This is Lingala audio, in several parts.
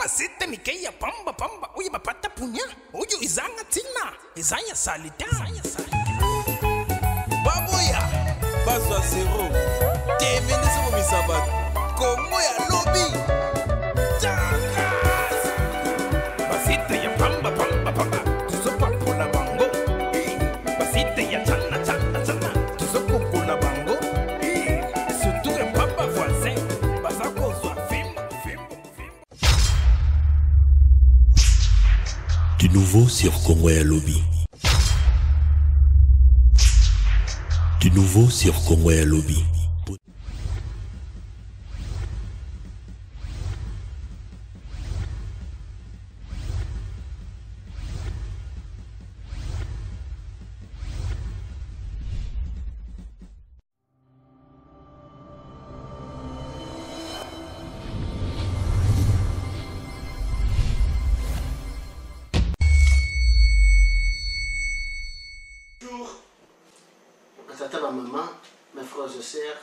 basite mikeya pamba pamba uye bapata punya uyu izanga tina izanya salita baboya bazwa zero temendese mu misabato kongo ya lobi Jagas basite ya pamba pamba pamba tuzopapola bango basite ya chana chana chana tuzopopola bango surtout ya papa voisin bazakozwa fimbo fimbo fimbo. Du nouveau sur Congo ya Lobby. Du nouveau sur Congo ya Lobby. Tata, ma maman, mes frères et sœurs,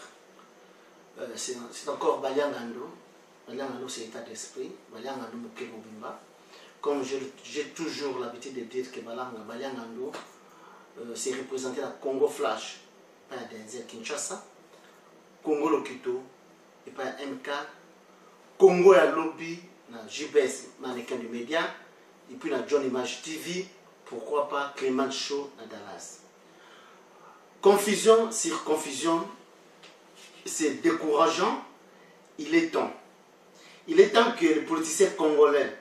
c'est encore Baliangando. Baliangando, c'est état d'esprit. Baliangando, Mokemo Bimba. Comme j'ai toujours l'habitude de dire que Baliangando, c'est représenter la Congo Flash, pas Denzel Kinshasa, Congo Lokito, et pas MK, Congo ya Lobby, na JBS, mannequin du média, et puis la John Image TV, pourquoi pas Clément Show à Dallas. Confusion sur confusion, c'est décourageant. Il est temps. Il est temps que les politiciens congolais,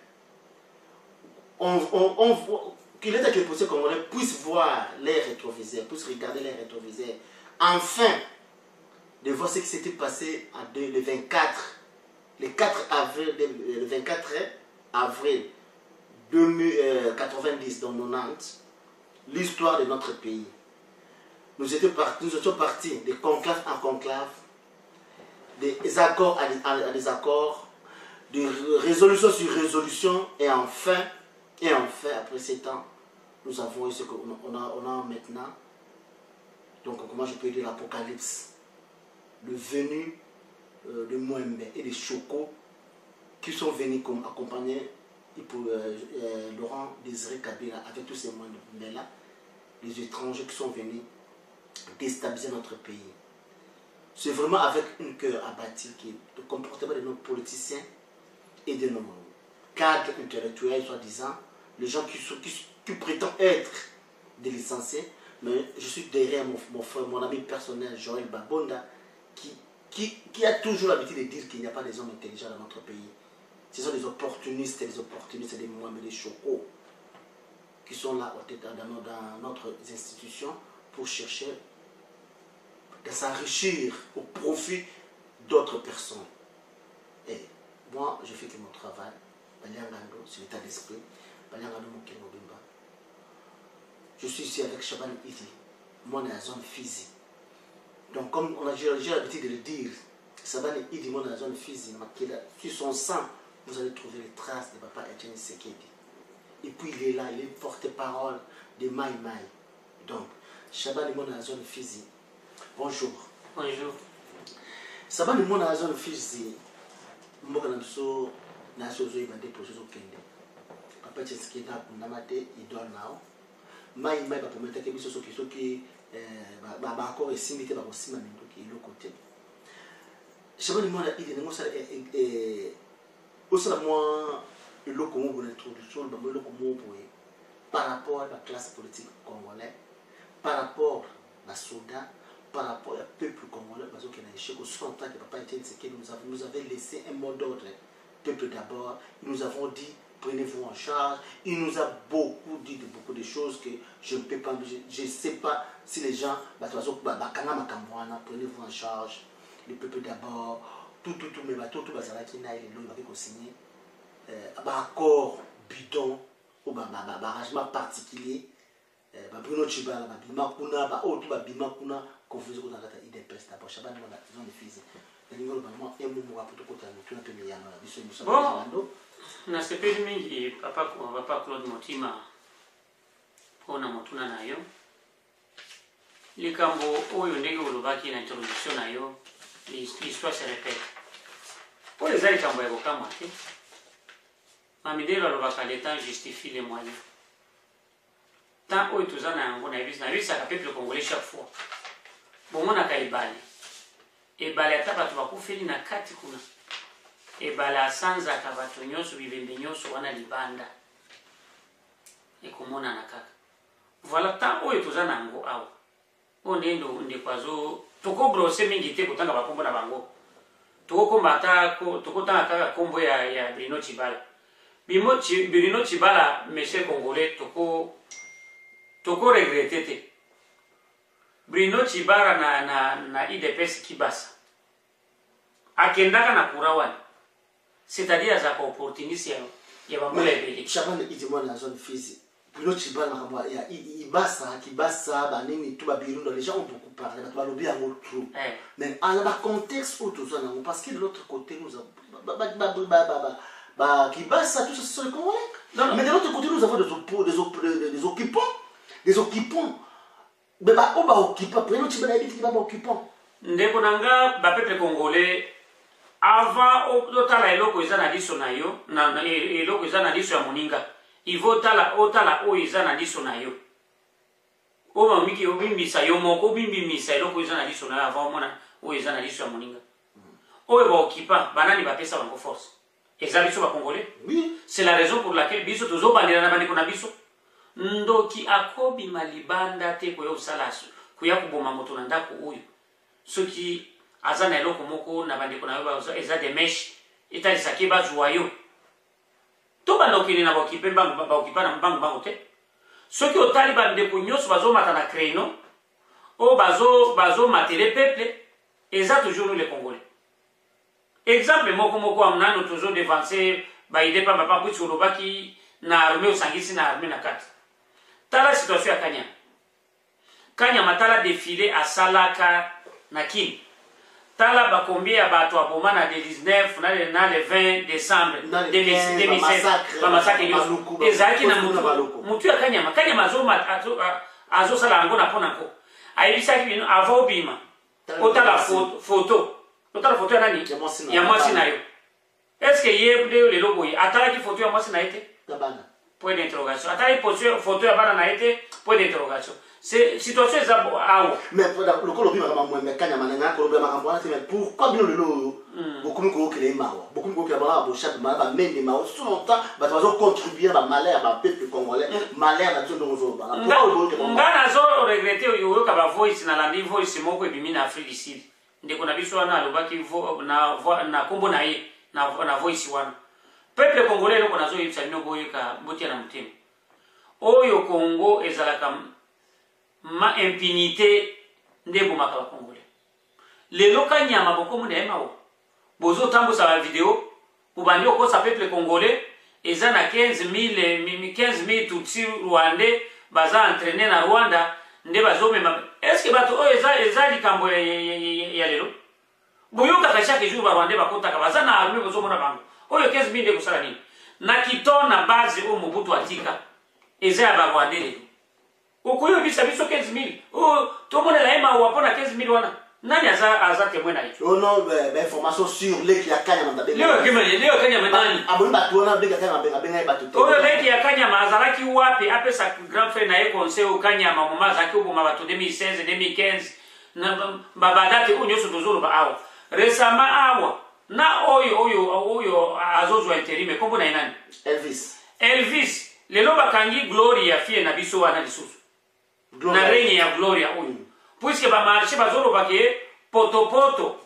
qu'il est temps que les politiciens congolais puissent voir les rétroviseurs, puissent regarder les rétroviseurs. Enfin, de voir ce qui s'était passé le 24 avril 1990 dans 90, l'histoire de notre pays. Nous étions partis de conclave en conclave, des accords à des accords, de résolution sur résolution, et enfin, après 7 ans, nous avons eu ce qu'on a maintenant. Donc, comment je peux dire l'apocalypse, le venu de Mwembe et des Choko qui sont venus accompagner Laurent Désiré Kabila avec tous ces moyens-là, les étrangers qui sont venus déstabiliser notre pays. C'est vraiment avec un cœur abattu qui le comportement de nos politiciens et de nos cadres intellectuels, soi-disant, les gens qui prétendent être des licenciés, mais je suis derrière mon ami personnel, Joël Babonda, qui a toujours l'habitude de dire qu'il n'y a pas des hommes intelligents dans notre pays. Ce sont des opportunistes, des Mohamed, des Choko, qui sont là dans notre institution pour chercher de s'enrichir au profit d'autres personnes. Et moi, je fais que mon travail, c'est l'état d'esprit, je suis ici avec Shaban Idi, moi dans la zone physique. Donc comme j'ai l'habitude de le dire, Shaban Idi, moi dans la zone physique, sur son sang, vous allez trouver les traces de Papa Etienne Sekedi. Et puis il est là, il est porte-parole de Mai Mai. Donc, Shaban est dans la zone physique. Bonjour. Bonjour. Shaban est dans la zone physique. Je suis dans la zone physique. Papa Etienne Sekedi, il doit là. Mai Mai va permettre que les gens qui encore estimé que aussi de l'autre côté. Shaban est dans la zone aussi moi le locomo introduction le locomo par rapport à la classe politique congolaise, par rapport à la soldats, par rapport au peuple congolais, parce qu'il y a un échec au 100 ans que Papa Etienne Sekedi nous avait laissé un mot d'ordre. Peuple d'abord, nous avons dit prenez-vous en charge. Il nous a beaucoup dit de beaucoup de choses que je ne peux pas, je ne sais pas si les gens, prenez-vous en charge, le peuple d'abord. Tout, mais tout, il va signer accord bidon ou arrangement particulier. Bruno Chibala, Bima Kuna, tout Bima Kuna, confusion dans la IDPS d'abord. Chaban, on a besoin de physique. Bon, na sepeli mingi papa Claude Motima pona motuna nayo likambo oyo ndenge olobaki na introduction nayo. L'histoire se répète. Pour les ailes, quand vous avez Mamidelo alobaka le temps justifie les moyens. Tant oyo toza na yango nayebisaka peuple congolais chaque fois. Bomonaka ebale. Ebale ata bato bakufeli na kati kuna. Ebale asanzaka bato nyonso bibembe nyonso wana libanda. Ekomona na kaka. Voilà tant oyo toza na yango awa. Onde ndekwazo toko brosser mingi te kotanga bakombo na bango. Tokotanga kaka kombo ya Bruno Tshibala. Bruno Tshibala, monsieur congolais, toko regrette te. Bruno Tshibala na IDPS Kibasa. Akendaka na Kurawan. C'est-à-dire azaka opportuniste ya bambola ebele. Chaban idimona na zone Fizi. Bruno Tshibala na ya Ibasa, Kibasa, banini tout ba Birundo, les gens ont beaucoup parlé, ba lobby en trop. Mais en un contexte où tout ça parce que de l'autre côté nous Kibasa tout ça c'est le Congolais. Mais de l'autre côté nous avons des occupants. Mais ba occupant, Bruno Tshibala dit qu'il va occupant. Ndeko nanga ba peuple congolais avant otala eloko ezana liso na yo na eloko ezana liso ya moninga. Ivo otala o ezana liso na yo. O mamiki obimbisa yo moko obimbisa eloko ezana liso na yo avant mona o ezana liso ya moninga. O ba occupant banani ba pesa bango force. Ezali biso ba congolais. Oui, c'est la raison pour laquelle biso tozo bandela na bandeko na biso. Ndoki akobi malibanda te ko yo salaso. Kuya kuboma moto na ndako oyo. Soki azana eloko moko na bandeko na yo eza de mesh eta isaki ba joyau. To bandokini na bokipe ba okipa na bango te. Soki otali bandeko nyonso bazo mata na créneau o bazo matele peuple eza toujours les Congolais. Exemple moko amnano toujours devancer ba ide pa papa kuchi olobaki na armée osangisi na armée na kati. Tala situation ya Kanya. Kanya matala défilé à Salaka na Kin. Tala bakombia bato aboma na 19 na le 20 décembre 2016 ba massacre yo. Ezaki na mutu ya Kanya azo sala ngo na pona ko. Aibisaki bino avant bima. Otala photo. Otala photo ya nani? Ya mwasi na yo. Est-ce que yebde le logo yi atala ki photo ya mwasi na ite? Tabana. Point d'interrogation. Atala ki photo ya bana na ite? Point d'interrogation. C'est situation ezabo awo. Mais le colobi mama moi Kanya mananga colobi mama moi mais pourquoi bien le lo beaucoup ko créer mawa beaucoup ko créer ba chat ba mende mawa tout longtemps ba bazo contribuer ba malheur ba peuple congolais malheur na tout donc ba ngana zo regretter yo ka ba voice na landi voice moko ebimi na Afrique du Sud ndeko na biso wana alobaki na kombo na ye na voice wana peuple congolais loko nazo yipsa bino boye ka botia na mutema oyo Congo ezalaka ma impunité ndebo makala congolais lelo Kanyama boko mu na mao bozo tambusa la vidéo ubandi okosa peuple congolais eza na 15 000 tutsi rwandais baza entraîner na Rwanda nde bazomema est-ce que bato eza likambo ya lelo boyoka ka chaque jour ba rwandais bakotaka baza na armée bozomona bango oyo 15 000 nde kusala nini na kitona base o Mobutu atika eza ya ba rwandais lelo okuyo biso 15 000 o to mona la ema wapona 15 000 wana nani aza témoin na hicho oh non information sur les qui a Kanya mandabe leo Kanya nani aboni batu wana bega Kanya benga batu te oyo leki ya Kanya mazalaki wapi apesa grand frère na ye conseil o Kanya mama zaki oboma batu 2016 2015 na babadate onyoso tozolo ba awa récemment awa na oyo azozwa intérim kombo na nani Elvis lelo bakangi Gloria fie na biso wana lisusu na règne ya Gloria oyo puisque ba marché bazolo bake poto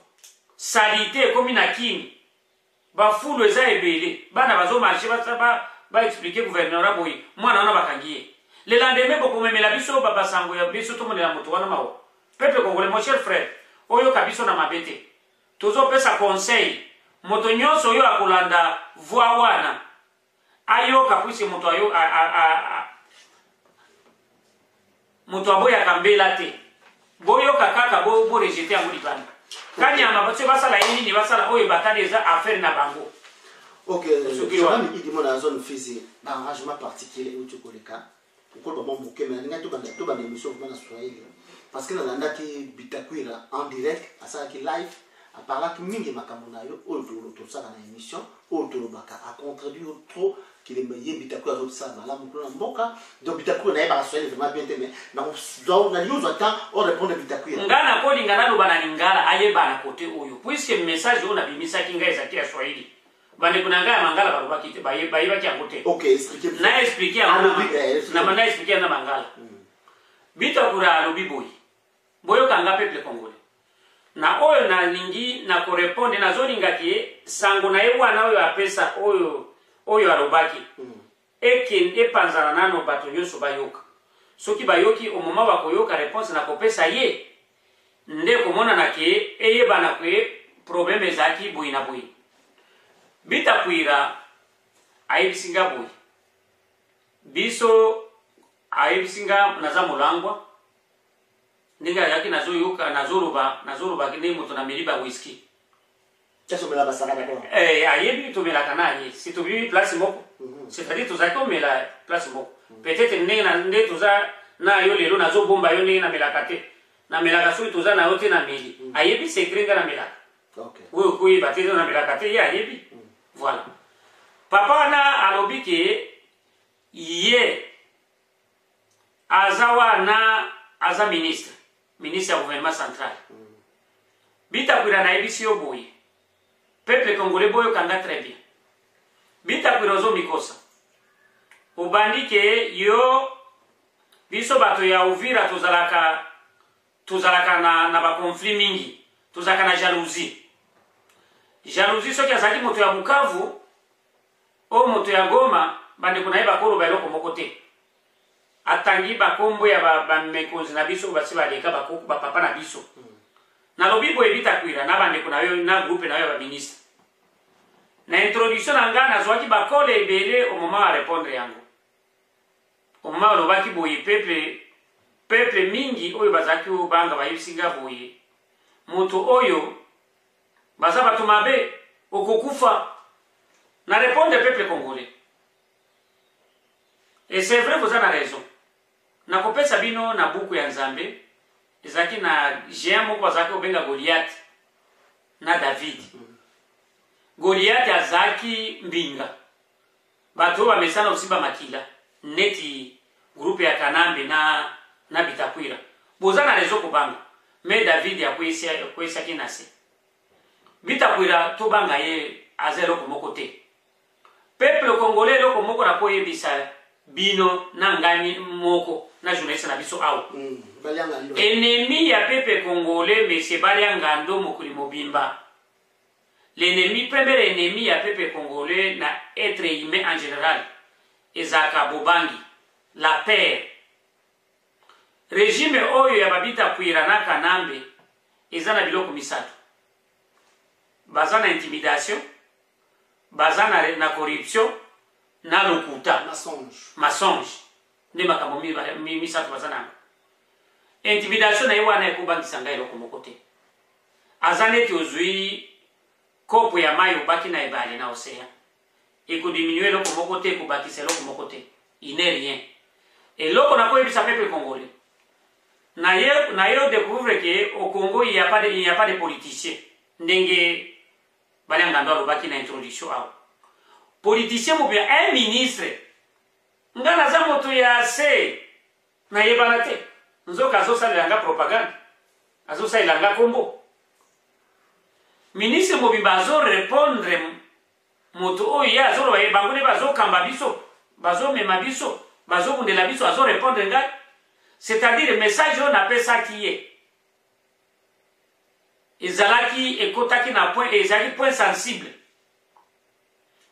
salité comme na Kini ba fulu eza ebele bana bazo marché ba expliquer gouverneur boy mwana wana bakangi le lendemain boko memela biso baba sango ya biso to monela moto wana mawo peuple congolais mon cher frère oyo kabiso na mabete tozo pesa conseil moto nyonso yo akolanda voix wana ayoka puisque moto ayo moto aboya kambela te boyoka kaka bo rejeter yango libanda Kanyama bato basala yini ni basala oyo batali eza affaire na bango. Ok, je vais me dire dans zone Fizi un arrangement particulier où tu connais cas pourquoi ba mon bouquet mais nga to ba émission vraiment na Swahili parce que na ndaki bitakwira en direct à ça qui live aparaki mingi makambo na yo oyo tosaka na émission oyo tolobaka acontribue trop qu'il ye Bitakoué azosala malamu kuna na mboka donc Bitakoué nayebaka swahili vraiment bien te mais na liozwa temps o répondre Bitakoué nga nakolinga naloba na lingala ayeba na kote oyo puisque message oyo nabimisaki ngai ezaki ya swahili bandeko na ngai ya mangala balobaki te bayebaki yango te na explike na mangala Bitakoué alobi boyi boyokanga peuple congolais na oyo nalingi na korepondre nazolingaki sango na ye wana oyo apesa oyo alobaki ekende epanzana nano bato nyonso bayoka soki bayoki omoma bakoyoka réponse na kopesa ye nde komonana ke eyebana kwe problème ezalaki boyi na boyi Bitakoué ayebisinga boyi biso ayebisinga naza molangwa ndenge ayaki nazoyoka nazoloba nde moto na meli ba whisky ayebi tomelaka na ye si tobibi place moko c'est-à-dire tozalaki omela place moko peut-être nde toza na yo lelo nazobomba yo ndenge namelaka te namelaka soki toza na yo te na meli ayebi secret nga namelaka oyo koyeba te namelaka te ye ayebi voilà papa wana alobi ke ye aza wana aza ministre ya gouvernement central Bitakoué nayebisi yo boye peuple congolais boyo kanga très bien Bitakoué ozo mikosa obandi ke yo biso bato ya Uvira tozalaka na bakonflit mingi tozalaka na jalousie soki azalaki moto ya Bukavu o moto ya Goma bandeko na ye bakoloba eloko moko te atangi bakombo ya bamekonzi na biso basi baleka bapapa na biso nalobi boye Bitakoué na bandeko na yo na groupe na yo ya baministre na introduction na nga nazwaki bakole ebele au moment ya répondre yango au moment olobaki boye peuple mingi oyo bazalaki obanga bayebisinga boye moto oyo baza bato mabe okokufa na répondre peuple congolais et c'est vrai vous avez raison na kopesa bino na buku ya Nzambe ezaki na géant moko azaki obenga Goliath na David Goliath azaki mbinga bato bamesana osimba makila neti groupe ya Kanambe na Bitakoué boza na rezo kobanga mais David akwesa kinase Bitakoué to banga ye azelo komoko te peuple congolais loko moko na koyebisa bino na ngani moko na journaliste na biso awo ennemi ya peuple congolais monsieur Baliangando mokuli mobimba l'ennemi premier ennemi ya peuple congolais na être humain en général ezaka bobangi la paix régime oyo ya Bitakoué na Kanambe ezana biloko misato baza na intimidation baza na corruption na lokuta mensonge nde makambo misato baza nango intimidation na ye wana ekobangisa ngai eloko moko te aza neti ozwi kopo ya mai obaki na ebale na océan ekodiminue eloko moko te ekobakisa eloko moko te il n'est rien eloko nakoyebisa peuple congolais na ye odécouvre ke au Congo il n'y a pas de politiciens ndenge Baliangando alobaki na introduction awo politicien ou bien un ministre nga naza moto ya se na yebana te nzoka azosalelanga propagande azosalelanga kombo ministre mobimba azorépondre moto oyo ye azoloba ye bango nde bazokamba biso bazomema biso bazobundela biso azorépondre ngai c'est-à-dire message oyo napesaki ye ezalaki ekotaki na point ezalaki point sensible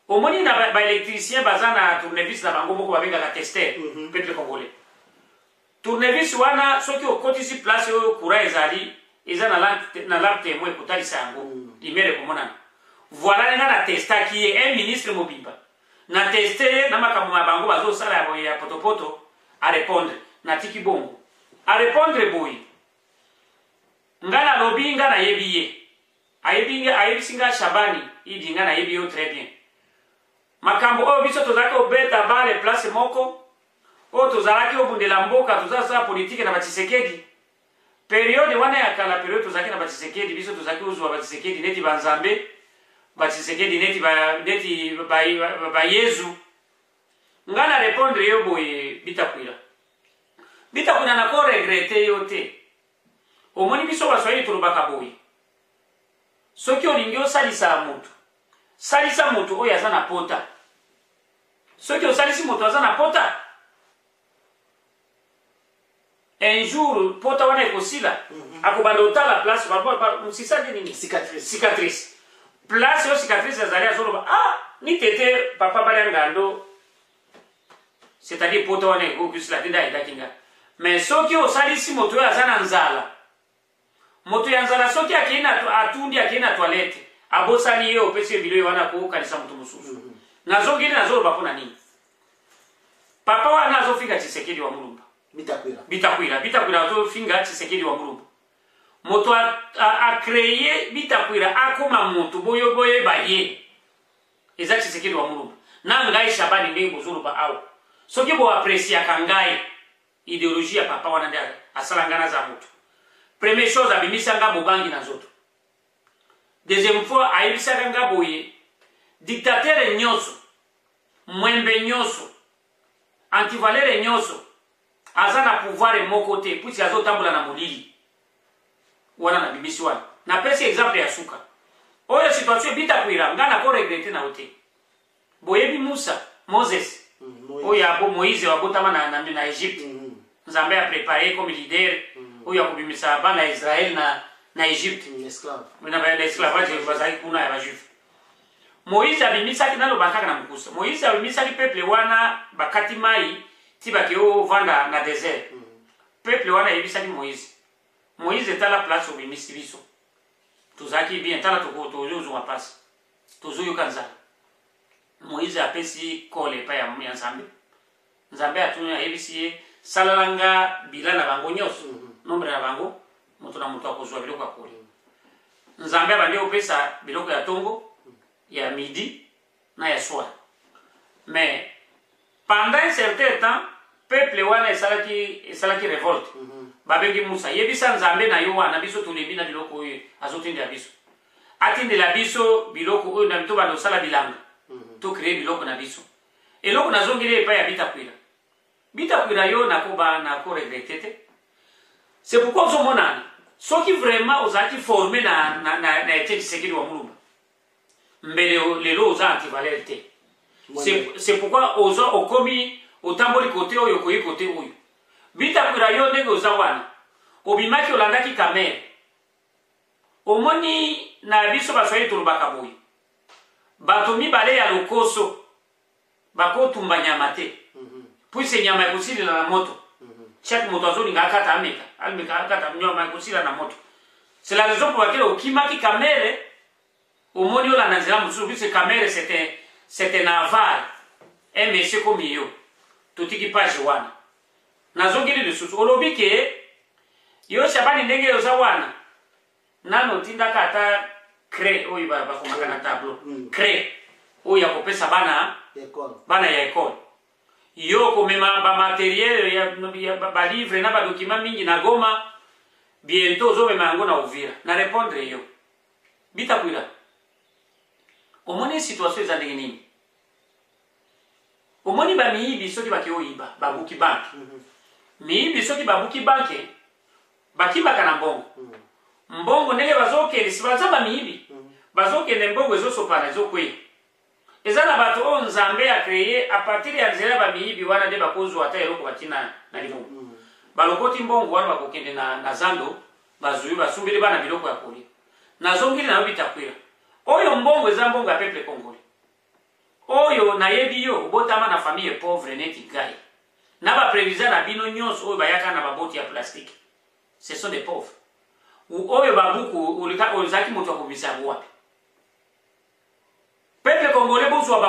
omoni na baélectricien baza na tournevis na bango moko babengaka tester peuple congolais tournevis wana soki okotisi place oyo courant ezali eza na lampe témoin ekotalisa yango limere ekomonana voilà nenga na testaki ye un ministre mobimba na teste na makambo na bango bazosala ya potopoto arépondre na tiki bongo arépondre boye nga nalobi nga nayebi ye ayebisinga Shabani idi nga nayebi yo très bien makambo oyo biso tozalaki obeta bale place moko oyo tozalaki obundela mboka tozasala politike na Batshisekedi periode wana ya kala periode tozaki na Tshisekedi biso tozaki uzwa Tshisekedi neti banzambe Tshisekedi neti ba Yesu ngana répondre yo boye bitakwira na ko regrette yote omoni biso baswahili tulobaka boye soki olingi osalisa mutu oyo aza na pota soki osalisi mutu aza na pota un jour pota wana ekosila akobanda otala place musisadi nini cicatrice place yo cicatrice azali azoloba ni tete papa bali ngando c'est-à-dire pota wana ekokisila te ndayedaki nga mais soki osalisi moto oyo aza na nzala moto ya nzala soki atundi akei na toilette abosani ye opesi ye bilo wana kokanisa moto mosusu nazongeli nazoloba mpona nini papa wana azofika Tshisekedi wa Mulumba Bitakwira azofinga Tshisekedi wa Mulumba moto a créé Bitakwira akoma moto boye baye eza Tshisekedi wa Mulumba na ngai Shabani ndenge bozoloba awo soki bo apprécier kangai idéologie ya papa wana ndia asalangana za moto première chose abimisanga bobangi na zoto deuxième fois ayebisaka nga boye dictateur nyonso mwembe nyonso antivalere nyonso aza na pouvoir moko te puisi azotambola na molili wana na bimisi wana na pesi exemple ya suka oyo situation Bitakwira nga na ko regrette na ote boyebi Moses oyo abo Moïse wabotama na Egypte Nzambe a préparé comme leader oyo akobimisa bana ya Israël na Egypte na esclavage bazali kuna ya bajuif Moïse abimisaki nalobakaka na mokusa Moïse abimisaki peuple wana bakati mai ti bakeo vanda na désert peuple wana yebisaki Moïse etala place obimisi biso tozalaki bien tala tozozwa pasi tozoyoka nzala Moïse apesi kole pa ya Nzambe atuni ayebisi ye salalanga bila na bango nyonso nombre na bango moto na moto akozwa biloko ya kolia Nzambe abandi opesa biloko ya tongo ya midi na ya soir mais pendant un certain temps peuple wana esalaki révolte babengi Musa yebisa Nzambe na yo wana biso tolebi na biloko oyo azotindela biso atindela biso biloko oyo na mito bandosala bilanga to créer biloko na biso eloko nazongeli epai ya Bitakwira yo na ko regrette te c'est pourquoi ozomonana soki vraiment ozalaki formé na ete Tshisekedi wa Mulumba mbele lelo oza antivalere te c'est pourquoi okomi otamboli kote oyo koyi kote oyo Bitakwira yo ndenge oza wana obimaki olandaki kamere omoni na biso baswahili tolobaka boye bato mibale ya lokoso bakotumba nyama te puise nyama ekosilila na moto chaque moto azolinga akata ameka akata nyama ekosila na moto c'est la raison pour laquelle okimaki kamere omoni ola na nzela mosusu puisque kamere c'était naval un monsieur comme yo totiki page wana nazongeli lisusu olobi ke yo Shabani ndenge oza wana nano tindaka ata cré oyo bakomaka na tableau cré oyo akopesa bana ya école yo komema bamateriel ya balivre na badokima mingi na Goma bientôt ozomema yango na Uvira na répondre yo Bitakwira omoni situation eza ndenge nini omoni bamiyibi soki bakeoyiba babuki banke miyibi soki babuki banke bakibaka na mbongo ndenge bazokende si baza bamiyibi bazokende mbongo ezosopana ezokweya eza na bato oyo Nzambe a créé à partir ya nzela bamiyibi wana nde bakozwa ata eloko batina na libumu balokoti mbongo wana bakokende na zando bazwi basumbeli bana biloko ya kolia nazongeli na Bitakwira oyo mbongo eza mbongo ya peuple congolais oyo nayebi yo obotama na famille pauvre neti gai na baprévisa na bino nyonso oyo bayaka na baboti ya plastique ce sont des pauvres oyo babuku olizaki moto akobisa wapi peuple congolais bozwa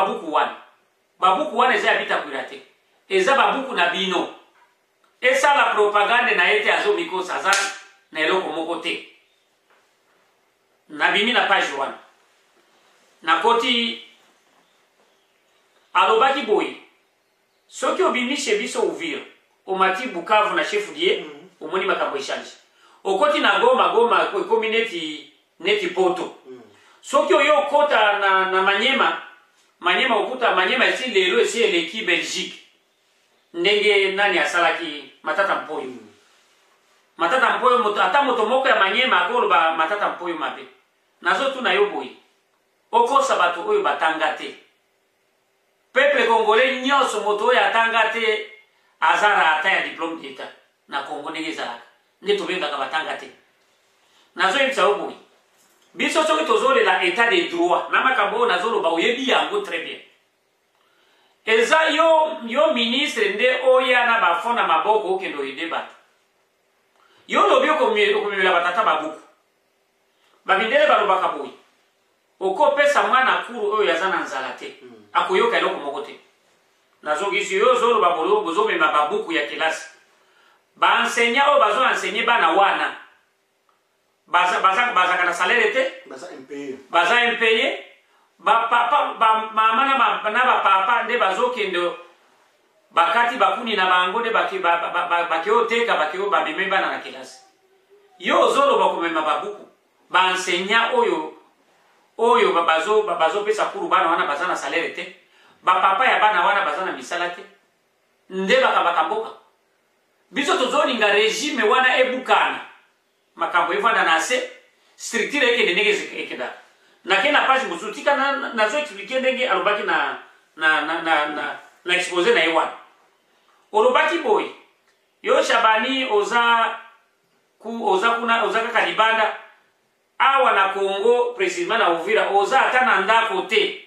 babuku wana eza ya Bitakwira te eza babuku na bino esala propagande na ete azomikosa aza na eloko moko te nabimi na page wana nakoti alobaki boye soki obimishe biso Uvira omati Bukavu na chef lieu omoni makambo echange okoti na goma goma ekomi neti poto soki oyo okota na manyema okuta manyema esi lelo esi eleki Belgique ndenge nani asalaki Matata Mpoyo Matata Mpoyo ata moto moko ya manyema akoloba Matata Mpoyo mabe nazotuna yo boye okosa bato oyo batanga te peuple congolais nyonso moto oyo atanga te azara ata ya diplôme d'état na Congo ndenge ezalaka nde tobengaka batanga te nazoyebisa yo boye biso soki tozolela état de droit na makambo oyo nazoloba oyebi yango très bien eza yo ministre nde oya na bafond na maboko okende oyede bato yo lobi okomemela batata babuku babindele balobaka boye okopesa mwana kuru oyo aza na nzala te akoyoka eloko moko te nazongisi yo ozoloba bozomema babuku ya kelasi baenseignant oyo bazoensegne bana wana bazaka na salaire te baza impayé bamama na bapapa nde bazokende bakati bakuni na bango nde bakeoteka bakeo bameme bana na kelasi yo ozoloba komema babuku baenseignant oyo bazopesa kuru bana wana baza na salaire te bapapa ya bana wana baza na misala te nde bakabaka mboka biso tozolinga regime wana ebukana makambo evanda na se structure ekende ndenge ekendaka nake na page mosusu tika nazoexplike ndenge alobaki na expose na ye wana olobaki boye yo Shabani oza kaka libanda awa na Congo précisément na Uvira oza ata na ndako te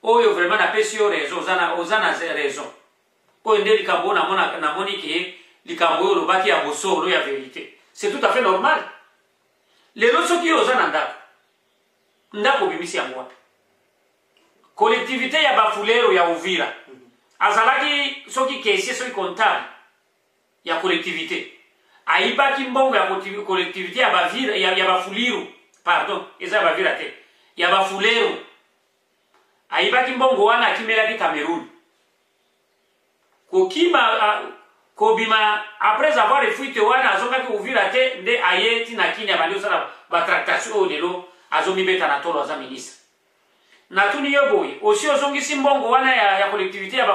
oyo vraiment napesi yo raison oza na raison oyo nde likambo namoni ke likambo oyo olobaki ya bosolo ya vérité c'est tout à fait normal lelo soki oza na ndako obimisi yango wapi collectivité ya bafulero ya Uvira azalaki soki caissier soki comptable ya collectivité ayibaki mbongo ya collectivité ya bavira ya bafuliru pardon eza bavira te ya bafulero ayibaki mbongo wana akimelaki Cameroun kobima après avoir refuite wana azokaki Uvira te nde aye tina kini abandi osala batractation oyo lelo azomibeta na tolo aza ministre natuni yo boye osi ozongisi mbongo wana ya collectivité ya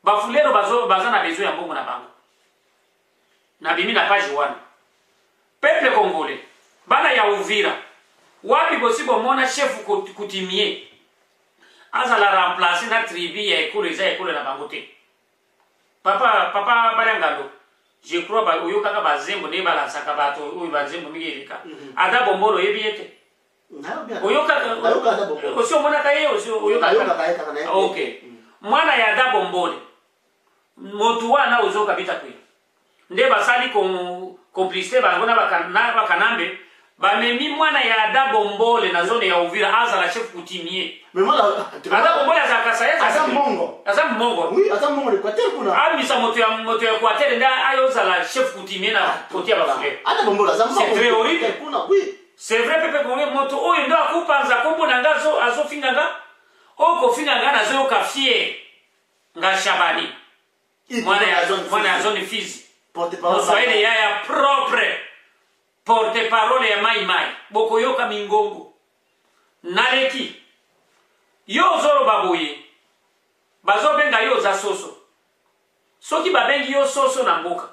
bafulero baza na besoin ya mbongo na bango nabimi na page wana peuple congolais bana ya Uvira wapi bosi bomona chef coutumier azala remplacer na tribu ya ekolo eza ekolo na bango te papa balangalo je crois ba oyo kaka bazembo ne balansaka bato oyo bazembo migirika ada bombolo yebiete oyo kaka osi omona kaye oyo kaka okay mwana ya da bombole motu wana ozoka bita kwe nde basali complicité bango na bakanambe bamemi mwana ya da bombole na zone ya Uvira azala chef coutumier ada bombole aza mongo oui aza mongo de Equateur kuna amisa moto ya Equateur nda ayozala chef coutumier na kotia bafule ada bombole aza mongo c'est très horrible kuna oui c'est vrai pepe konge moto oyo ndo akupanza kombo na ngazo azofinga nga okofinga nga na zo ka fier nga Shabani mwana ya zone Fizi Moswahili ya propre porte-parole ya mai bokoyoka mingongo naleki yo zoro baboye bazobenga yo za soso soki babengi yo soso na mboka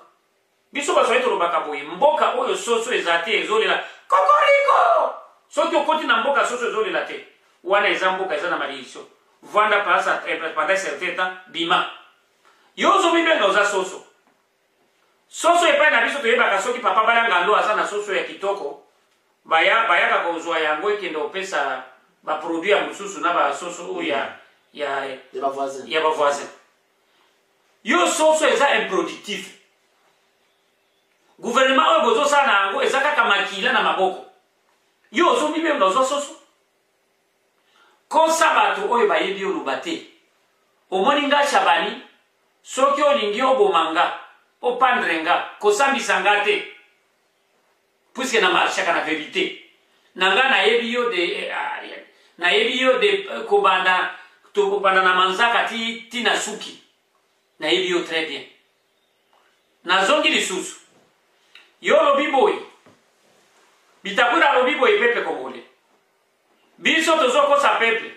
biso baswahili tolobaka boye mboka oyo soso ezate ezolela kokoriko soki okoti na mboka soso ezolela te wana eza mboka eza na malédiction vanda pasa pendant certain temps bima yo zobibenga oza soso epai na biso toyebaka soki papa balangando aza na soso ya kitoko bayaka kozwa yango ekende opesa baproduit ya mosusu na basoso oyo ya bavoisin yo soso eza improductif gouvernement oyo bozosala na yango eza kaka makila na maboko yo ozomibenga ozwa soso kosa bato oyo bayebi oluba te omoni nga Shabani soki olingi obomanga opandre nga kosambisa nga te puisque na marchaka na vérité nanga nayebi yo de kobanda na manzaka ti na suki nayebi yo très bien nazongi lisusu yo lobi boy bitakwira lobi boy peuple congolais biso tozokosa peuple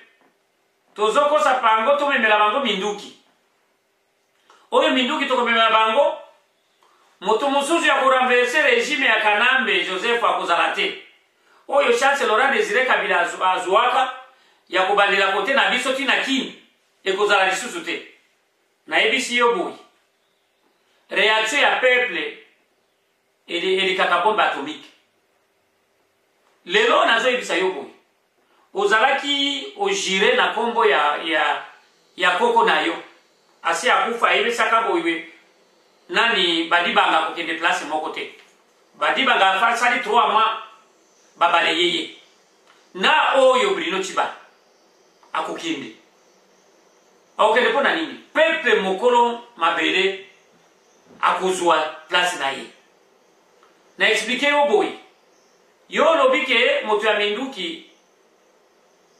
tozokosa pango tomemela bango minduki oyo minduki tokomemela bango moto mosusu ya koranverse régime ya Kanambe Joseph akozala te oyo chance Laurent Désiré Kabila azwaka ya kobandela kote na biso tina kini ekozala lisusu te nayebisi yo boy réaction ya peuple elikaka bombe atomique lelo nazoyebisa yo boy ozalaki ogire na kombo ya koko na yo asi akufa ayebisaka boywe nani badibanga kokende place moko te badibanga fasali 3 mois babale yeye na oyo Bruno Tshibala akokende akokende pona nini peuple mokolo mabele akozwa place na ye na explique yo boy yo lobi ke moto ya minduki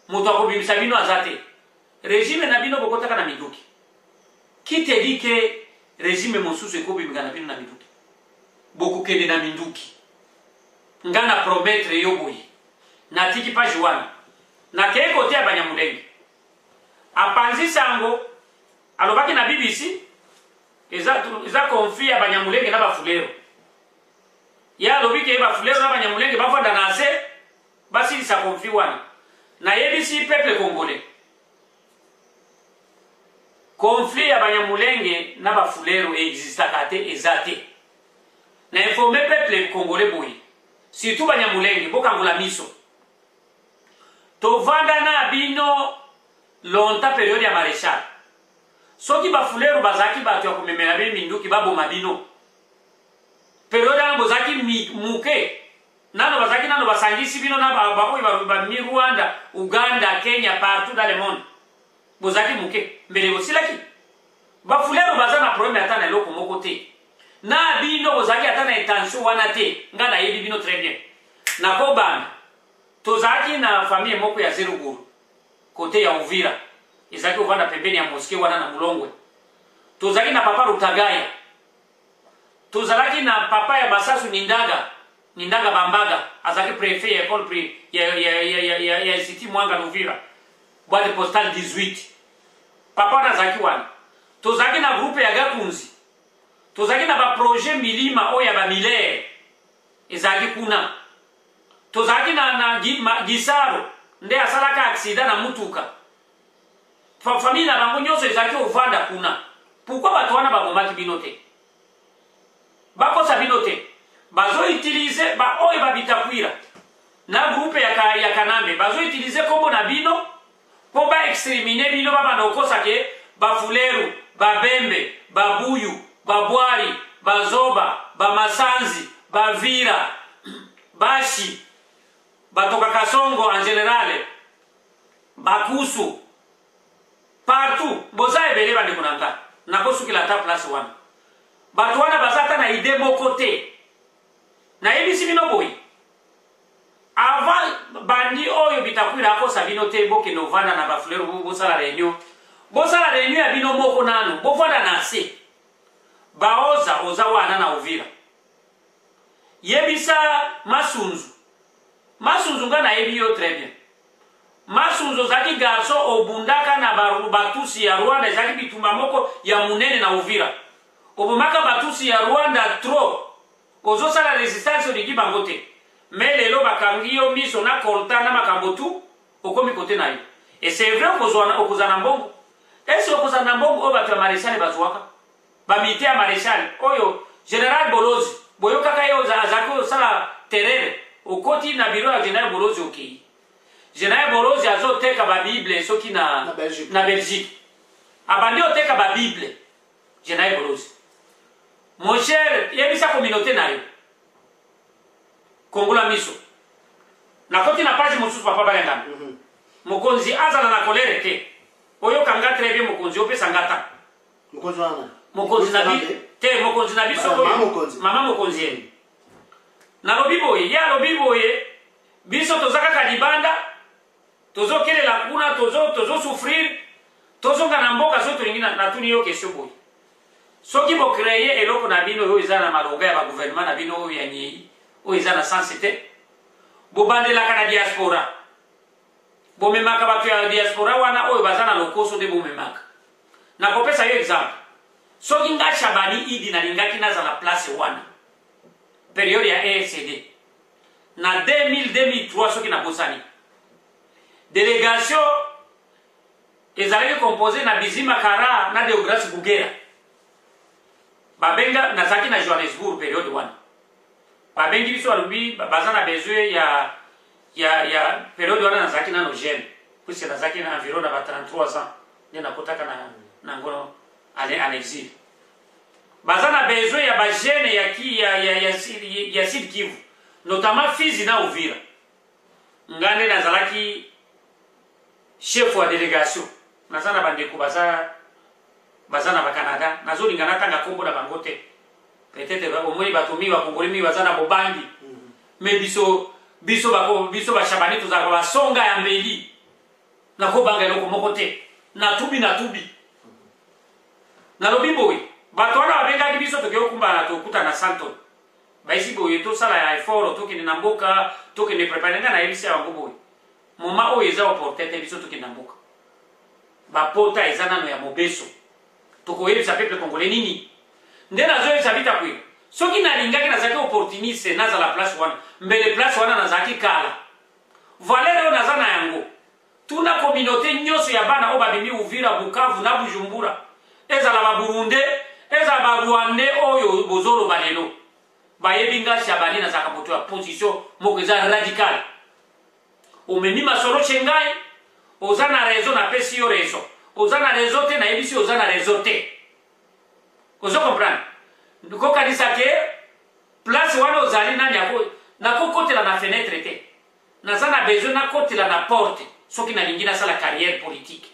moto akobimisa bino azate régime na bino bokotaka na minduki qui te dit que régime mosusu ekobimika na bino na minduki bokokende na minduki nga na promettre yo boy na tiki page wana na kei kote ya Banyamulenge apanzi sango alobaki na BBC eza konfi ya Banyamulenge na bafulero ya alobi ke bafulero na Banyamulenge bafanda na ase basilisa konfi wana na yebisi peuple congolais conflit ya Banyamulenge na bafulero existaka te ezate na informe peuple congolais boy surtout Banyamulenge bokangola miso tovanda na bino longtemps période ya maréchal soki bafulero bazaki bato ya komemela bino minduki baboma bino période ya bozaki muke nano bazaki nano basangisi bino na bakoyi bami Rwanda Uganda Kenya partout dans le monde bozaki muke mbele bosilaki bafulero baza na problème ata na eloko moko te na bino bozaki ata na intention wana te nga na yebi bino très bien na kobana tozaki na famille moko ya Zeruguru kote ya Uvira ezaki ovanda pembeni ya moske wana na Mulongwe tozaki na papa Rutagaya tozalaki na papa ya Basasu Nindaga Bambaga azaki préfet ya école ya Institut Mwanga Uvira boîte postale 18 papa na zaki wana tozaki na groupe ya Gakunzi tozaki na ba projet milima oya ba milere ezaki kuna tozaki na Gisaro nde asalaka accident na mutuka famille na bango nyonso ezaki ovanda kuna pourquoi bato wana babomaki bino te bakosa bino te bazo utiliser ba oyo babitakwira na groupe ya Kanambe bazo utiliser kombo na bino po ba exterminer bino babanda okosa ke bafuleru babembe babuyu babwari bazoba bamasanzi bavira bashi batoka Kasongo en général bakusu partout boza ebele bande kunanga na kosukila ta place wana bato wana bazata na idée moko te na yebisi bino boy avant bandi oyo bitakwira akosa bino te boke novanda na bafulero bosala réunion ya bino moko nano bovanda na se baoza oza wana na Uvira yebisa Masunzu nga na yebi yo très bien Masunzu zaki garso obundaka na batusi ya Rwanda zaki bitumba moko ya munene na Uvira obumaka batusi ya Rwanda trop ozo sala resistance oligi bango te mais lelo bakangi yo miso na kolta na makambo tu okomi kote na yo et c'est vrai okozana mbongo esi okozana mbongo oyo bato ya maréchal bazwaka bamite ya maréchal oyo général Bolozi boyo kaka yo azaki osala terere okoti na biro ya général Bolozi okei général Bolozi azoteka babible soki na Belgique abandi oteka babible général Bolozi mon cher yebisa communauté na yo kongola miso nakoti na page mosusu papa balengana mokonzi azala na kolere te oyo kanga très bien mokonzi opesa ngata mokonzi na biso mama mokonzi eni nalobi boye ye alobi boye biso tozaka kalibanda tozokelela kuna tozosouffrir tozonga na mboka so tolingi natuni yo question boye soki bo créer eloko na bino oyo eza na malonga ya ba gouvernement na bino oyo ya nyei oyo eza na sens te bo bandelaka na diaspora bo memaka bato ya diaspora wana oyo baza na lokoso nde bo memaka na kopesa yo exemple soki nga Shabani Idi nalingaki nazala place wana période ya ESCD na 2000-2003 soki na bosani délégation ezalaki composé na Bizima Kara na Deograce Bugera babenga nazalaki na Johannesburg période wana babengi biso balobi baza na besoin ya période wana nazalaki nano jeune puisque nazalaki na environ na ba 33 ans nde nakotaka na ngono en exil baza na besoin ya ba jeune ya Sud Kivu notamment Fizi na Uvira ngande nazalaki chef wa délégation naza na bandeko baza na ba Canada nazolinga natanga kombo na bango te peut-être omoi batomi bakongoli mi baza na bobangi mais biso ba Shabani tozaka basonga ya mbeli nakobanga eloko moko te natubi nalobi boye bato wana babengaki biso tokeyokumbana tokuta na Santon baisi boye tosala ya effort tokende na mboka tokende prepare nga nayebisi ya bango boye moma oyo eza opportunité biso tokende na mboka bapota eza nano ya mobeso tokoyebisa peuple congolais nini nde nazoyebisa bita kwira soki nalingaki nazalaki opportuniste nazala place wana mbele place wana nazalaki kala valeur oyo naza na yango tuna communauté nyonso ya bana oyo babimi Uvira Bukavu na Bujumbura ezala baburunde ezala barwande oyo bozoloba lelo bayebi nga Shabani nazalaka moto ya position moko eza radical omemi masolo chengai oza na rezo napesi yo rezo oza na rezo te nayebisi oza na rezo te ozo comprendre kokanisa ke place wana ozali nani nakokotela na fenêtre te naza na besoin nakotela na porte soki nalingi nasala carrière politique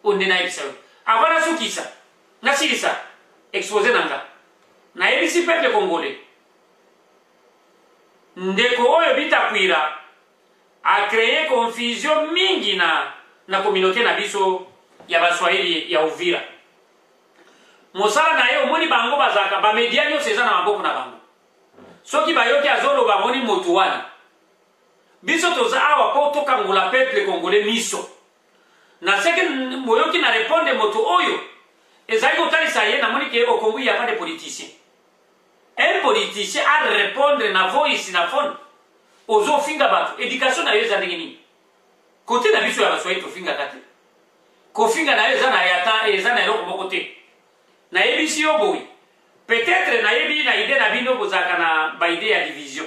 oyo nde nayebisa yo avant nasukisa nasilisa exposé nanga nayebisi peuple congolais ndeko oyo bitakwira a créé confusion mingi na communauté na biso ya baswahili ya Uvira mosala na ye omoni bango bazaka bamedia nyonso eza na maboko na bango soki bayoki azoloba bamoni moto wana biso toza awa po tokangola peuple congolais miso na seke moyoki na répondre moto oyo ezali kotalisa ye namoni ke au Congo il y a pas de politicien un politicien a répondre na voice na phone ozofinga bato éducation na yo eza ndenge nini kote na biso ya baswahili tofinga kate kofinga na yo eza na eloko moko te nayebisi yo boye peut-être nayebi na ide na bino bozalaka na baide ya division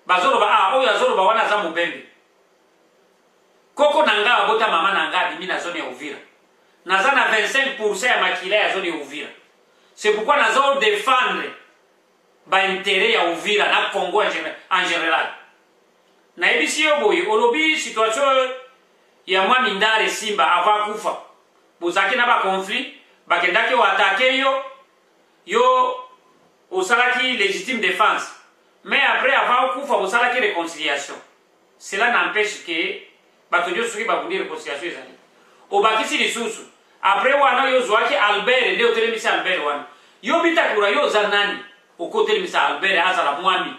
bazoloba oyo azoloba wana aza mobembe koko na nga abota mama na nga abimi na zone ya Uvira naza na 25% ya makila ya zone ya Uvira c'est pourquoi nazo défendre baintérêt ya Uvira na Congo en général nayebisi yo boye olobi situation ya Mwami Ndare Simba avant kufa bozaki na baconflit bakendaki oatake yo osalaki légitime défense mais après avant kufa osalaki réconciliation cela n'empêche que bato nyonso soki babundi réconciliation ezali obakisi lisusu après wana yo ozwaki Albert nde otelemisi Albert wana yo bitakura yo oza nani okotelemisa Albert azala mwami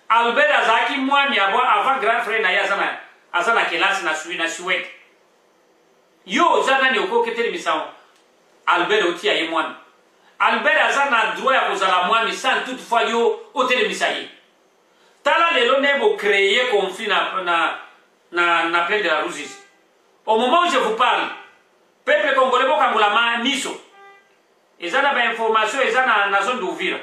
Albert azalaki mwami avant grand frère na ye aza na kelasi na Suède yo oza nani okoketelemisa Albert otia ye mwami Albert aza na droit ya kozala mwami sans toutefois yo otelemisa ye tala lelo nde bocréer conflit na plaine de la Ruzizi au moment où je vous parle peuple congolais bokangola miso eza na bainformation eza na zone d'Uvira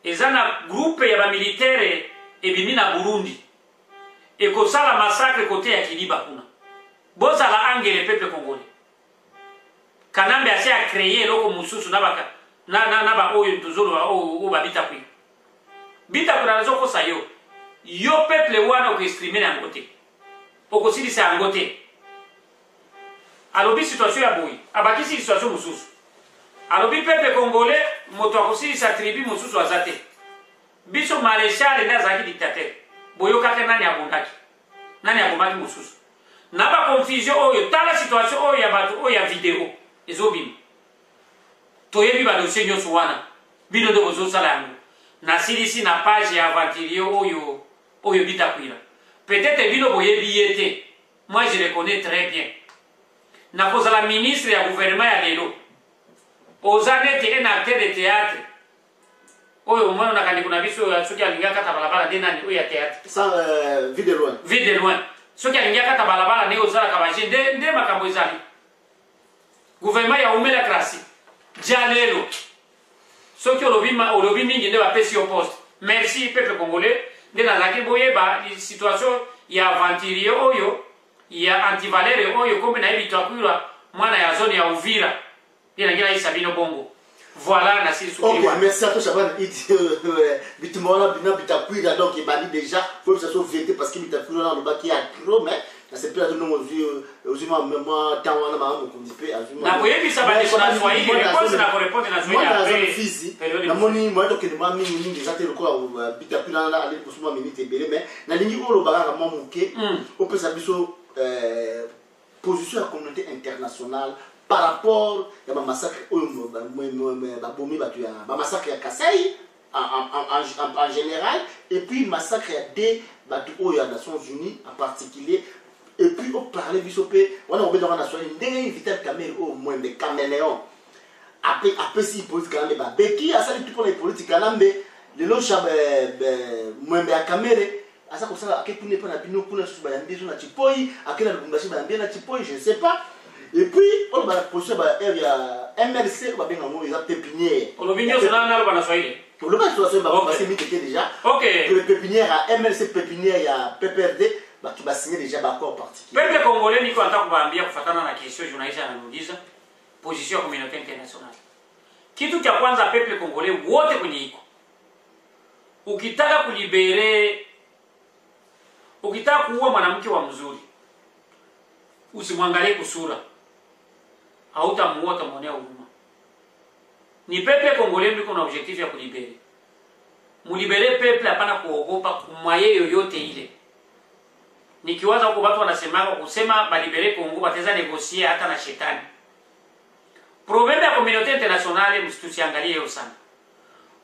eza na groupe ya bamilitaire ebimi na Burundi ekosala massacre kote ya Kiliba kuna bozala angele peuple congolais Kanambe ase a créé eloko mususu na ba oyo tuzolo o babita kwi bita kuna nazokosa yo peuple wana okoexprimer na yango te okosilisa yango te alobi situation ya boyi abakisi situation mususu alobi peuple congolais moto akosilisa tribu mususu aza te biso maréchal nde azalaki dictateur boyokaki nani abomaki mususu na baconfusion oyo tala situation oyo ya bato oyo ya video ezobima toyebi ba dossier nyoso wana bino de bozo sala yango na silisi na page ya Avantirio oyo bitakwira peut-être bino boyebi yete moi je le connais très bien na cause la ministre ya gouvernement ya lelo ozanete un acteur de théâtre oyo mwana nakandi kuna biso soki alinga kata balabala de nani oyo ya théâtre sans vue de loin soki alinga kata balabala ne ozala kabaje nde makambo ezali gouvernement ya umela krasi jalelo soki olobi mingi nde bapesi yo poste merci peuple congolais nde nazalaki boyeba situation ya Avantirio oyo ya Antivalere oyo kombe na yebi twakwira mwana ya zone ya Uvira nde nangina isabino bongo voilà na sisi ok merci à toi Chaban bitumona bina bitakwira donc ibali déjà faut que ça soit vérité parce que bitakwira na lobaki ya trop mais c'est plus à tout le monde uzima moi tant wana mambo kumdipe azuma na boyebi sabani kuna Swahili réponse na répondre na Swahili après fizi na moni moi donc ni mami mingi zate lokola bitakwira na ali kusuma minute belé mais na lingi olo bala mo muke au pesa biso position de la communauté internationale par rapport à ma massacre massacre à Kassai en général et puis massacre des Nations Unies en particulier et puis on parlait du sopé on a oublié dans la nation une vitale caméra au moins des caméléons après si politique quand même qui a ça tout pour les politiques quand même les loges moins de caméra asa kosala akepu ne pana bino kuna susu bayambi zo na chipoi akela lubumbashi bayambi na chipoi je sais pas et puis on va poser ba area MLC ba benga mo eza pépinière on vient sur na ba na Swahili on le passe sur ba parce que miteke déjà OK le pépinière à MLC pépinière ya PPRD ba qui va signer déjà ba accord particulier peuple congolais niko nataka kuwaambia kufuatana na question journaliste ananiuliza position ya communauté internationale kitu cha kwanza peuple congolais wote kwenye iko ukitaka kulibere ukitaka kuua mwanamke wa mzuri usimwangalie kusura hautamuota mwenye huruma ni peuple congolais ndiko na objectif ya kulibere mulibere peuple hapana kuogopa kumwaye yoyote ile nikiwaza huko watu wanasemaga kusema balibere Kongo bateza negocier hata na shetani problème ya communauté internationale msitusiangalie hiyo sana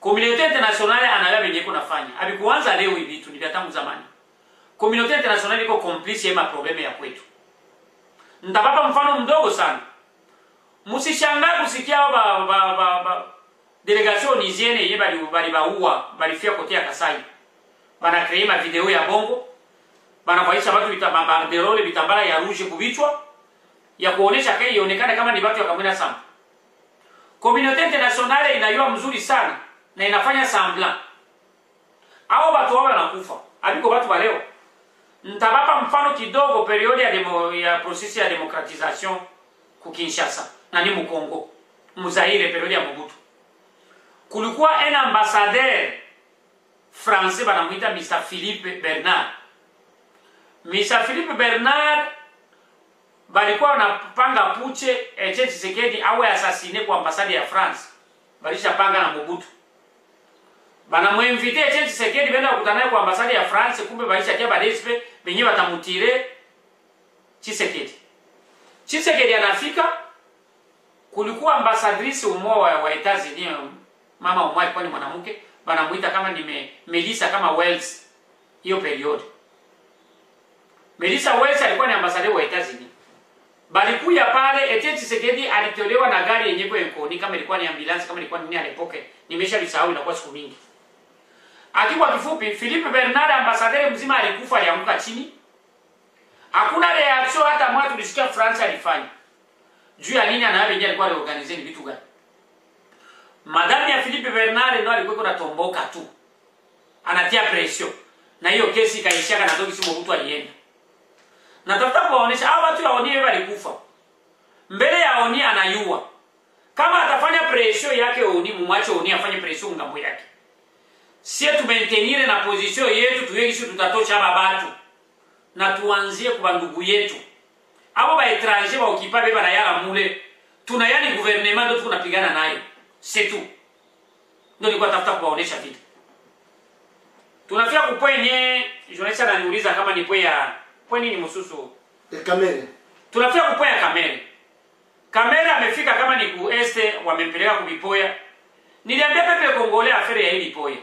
communauté internationale anaga venye kunafanya abikuanza leo hivi tu ni tangu zamani communauté internationale iko complice ya probleme ya kwetu. Nitapapa mfano mdogo sana. Msishangae kusikia delegation niziene yenye bali balifia kotea Kasai. Bana créer ma video ya bongo. Bana kwaisha watu banderole vitambala ya rouge kuvichwa ya kuonesha kai ionekane kama ni watu ya kamwina sana. Communauté internationale inayua mzuri sana na inafanya semblant. Hao watu wao wanakufa. Abiko watu wa leo. Ntabapa mfano kidogo periode ya processus ya demokratisation ku Kinshasa na ni mu Kongo Muzaire periode ya Mobutu kulikuwa un ambassadeur français banamuita Mr. Philippe Bernard. Mr. Philippe Bernard balikuwa wanapanga puche Etienne Tshisekedi awe assassiné kwa ambassade ya France. Balisha panga na Mobutu. Bana muinvite Etienne Tshisekedi benda kukutana kwa ambassade ya France kumbe baisha kia badespe benye batamutire Tshisekedi. Tshisekedi anafika kulikuwa ambassadrice umoja wa Etats-Unis mama umoja alikuwa ni mwanamke banamuita kama ni Melissa kama Wells hiyo period. Melissa Wells alikuwa ni ambassadeur wa Etats-Unis. Balikuya pale Etienne Tshisekedi alitolewa na gari yenye kwa Nkoni kama ilikuwa ni ambulance kama ilikuwa nini alipoke nimeshalisahau inakuwa siku mingi. Akiwa kifupi Philippe Bernard ambassadeur mzima alikufa alianguka chini. Hakuna reaction hata mwa tulisikia France alifanya. Juu ya nini anaambia alikuwa reorganize ni vitu gani? Madame ya Philippe Bernard ndio alikuwa kuna tomboka tu. Anatia pression. Na hiyo kesi ikaishia kana ndio kisi Mobutu alienda. Na tafuta kuwaonesha hao watu waonie walikufa. Mbele ya Oni anayua. Kama atafanya pression yake Oni mumwache Oni afanye pression ngambo yake. Sie tu maintenir na position yetu tuwekisho tutatosha babatu. Na tuanzie kwa ndugu yetu. Abo ba étranger ba okipa beba na yala mule. Tunayani gouvernement ndio tunapigana nayo. C'est tout. Ndio nilikuwa tafuta kuwaonesha vitu. Tunafika kupwenye journalist ananiuliza kama ni pwe ya pweni ni mususu kamera. Tunafika kupwe ya kamera. Kamera amefika kama ni ku este wamempeleka kubipoya. Niliambia pepe Kongole afere ya hili Bipoya.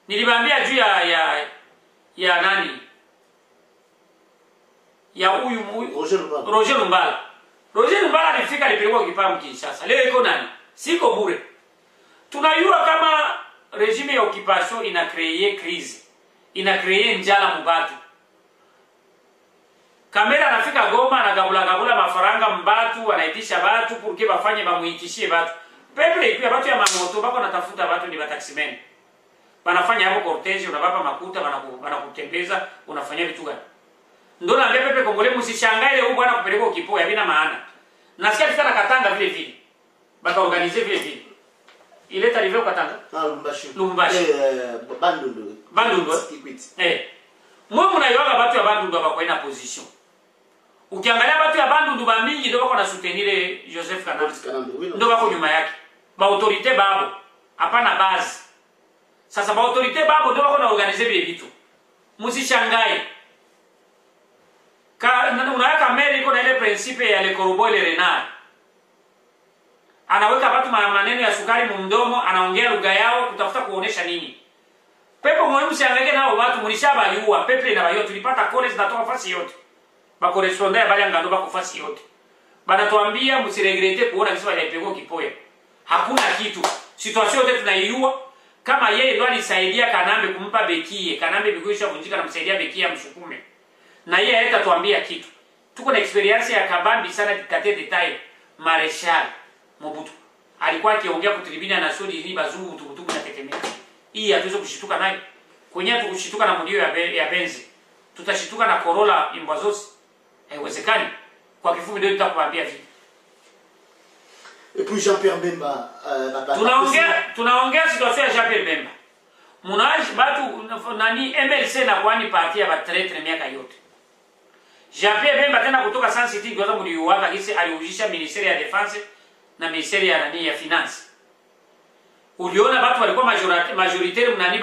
Niliwaambia juu ya nani? Ya huyu Roger Lumbala. Roger Lumbala alifika alipelekwa Kipamu Kinshasa. Leo iko nani? Siko bure. Tunajua kama regime ya occupation ina créer crise. Ina créer njala mubatu. Kamera anafika Goma anagabula mafaranga mbatu, anaitisha batu pour bafanye bamuitishie batu. Pepe ikuya batu ya mamoto bako natafuta batu ni bataximeni. Banafanya hapo cortege, unabapa makuta, banakutembeza, unafanya vitu gani? Ndio naambia Pepe Kongole msishangae huko bwana kupeleka Kipoya bila maana. Nasikia tukana Katanga vile vile. Baka organiser vile vile. Ile tarivyo Katanga? Lubumbashi. Bandundu. Mwe mnayoga batu ya Bandundu bakwenda position. Ukiangalia batu ya Bandundu ba mingi ndio bako na soutenir Joseph Kanambe. Ndio bako nyuma yake. Ba autorité babo. Hapana base. Sasa ba autorité babo ndio bako na organiser vile vitu. Msishangae. Unaweka Mary iko na ile principe ya Le Corbeau le Renard. Anaweka watu maneno ya sukari mumdomo, anaongea lugha yao kutafuta kuonesha nini. Pepe muhimu siangalie nao watu mlishaba yua, Pepe na bayo tulipata kole zinatoka fasi yote. Ba correspondant ya bali ngando bako fasi yote. Banatuambia msiregrete kuona kisi walipelekwa Kipoya. Hakuna kitu. Situation yote tunaiua. Kama yeye ndo alisaidia Kanambe kumpa Bekie, Kanambe bikwisha vunjika na msaidia Bekie amsukume. Na yeye haitatuambia kitu. Tuko na experience ya kabambi sana kate detail. Marshal Mobutu alikuwa akiongea ku tribune ya Nations Unies bazungu tukutuku na tetemeka. Hii hatuwezi kushituka nayo. Kwenye tukushituka na mlio ya benzi. Tutashituka na Corolla Imbwazosi. Haiwezekani. Kwa kifupi ndio nitakwambia hivi. Et puis Jean-Pierre Bemba tunaongea situation ya Jean-Pierre Bemba. Munaji batu nani MLC na kwani parti ya batretre miaka yote. Jean-Pierre Bemba tena kutoka San City kwa sababu mliuaga kisi aliujisha ministeri ya defense na ministeri ya nani ya finance. Uliona watu walikuwa majoritaire mnani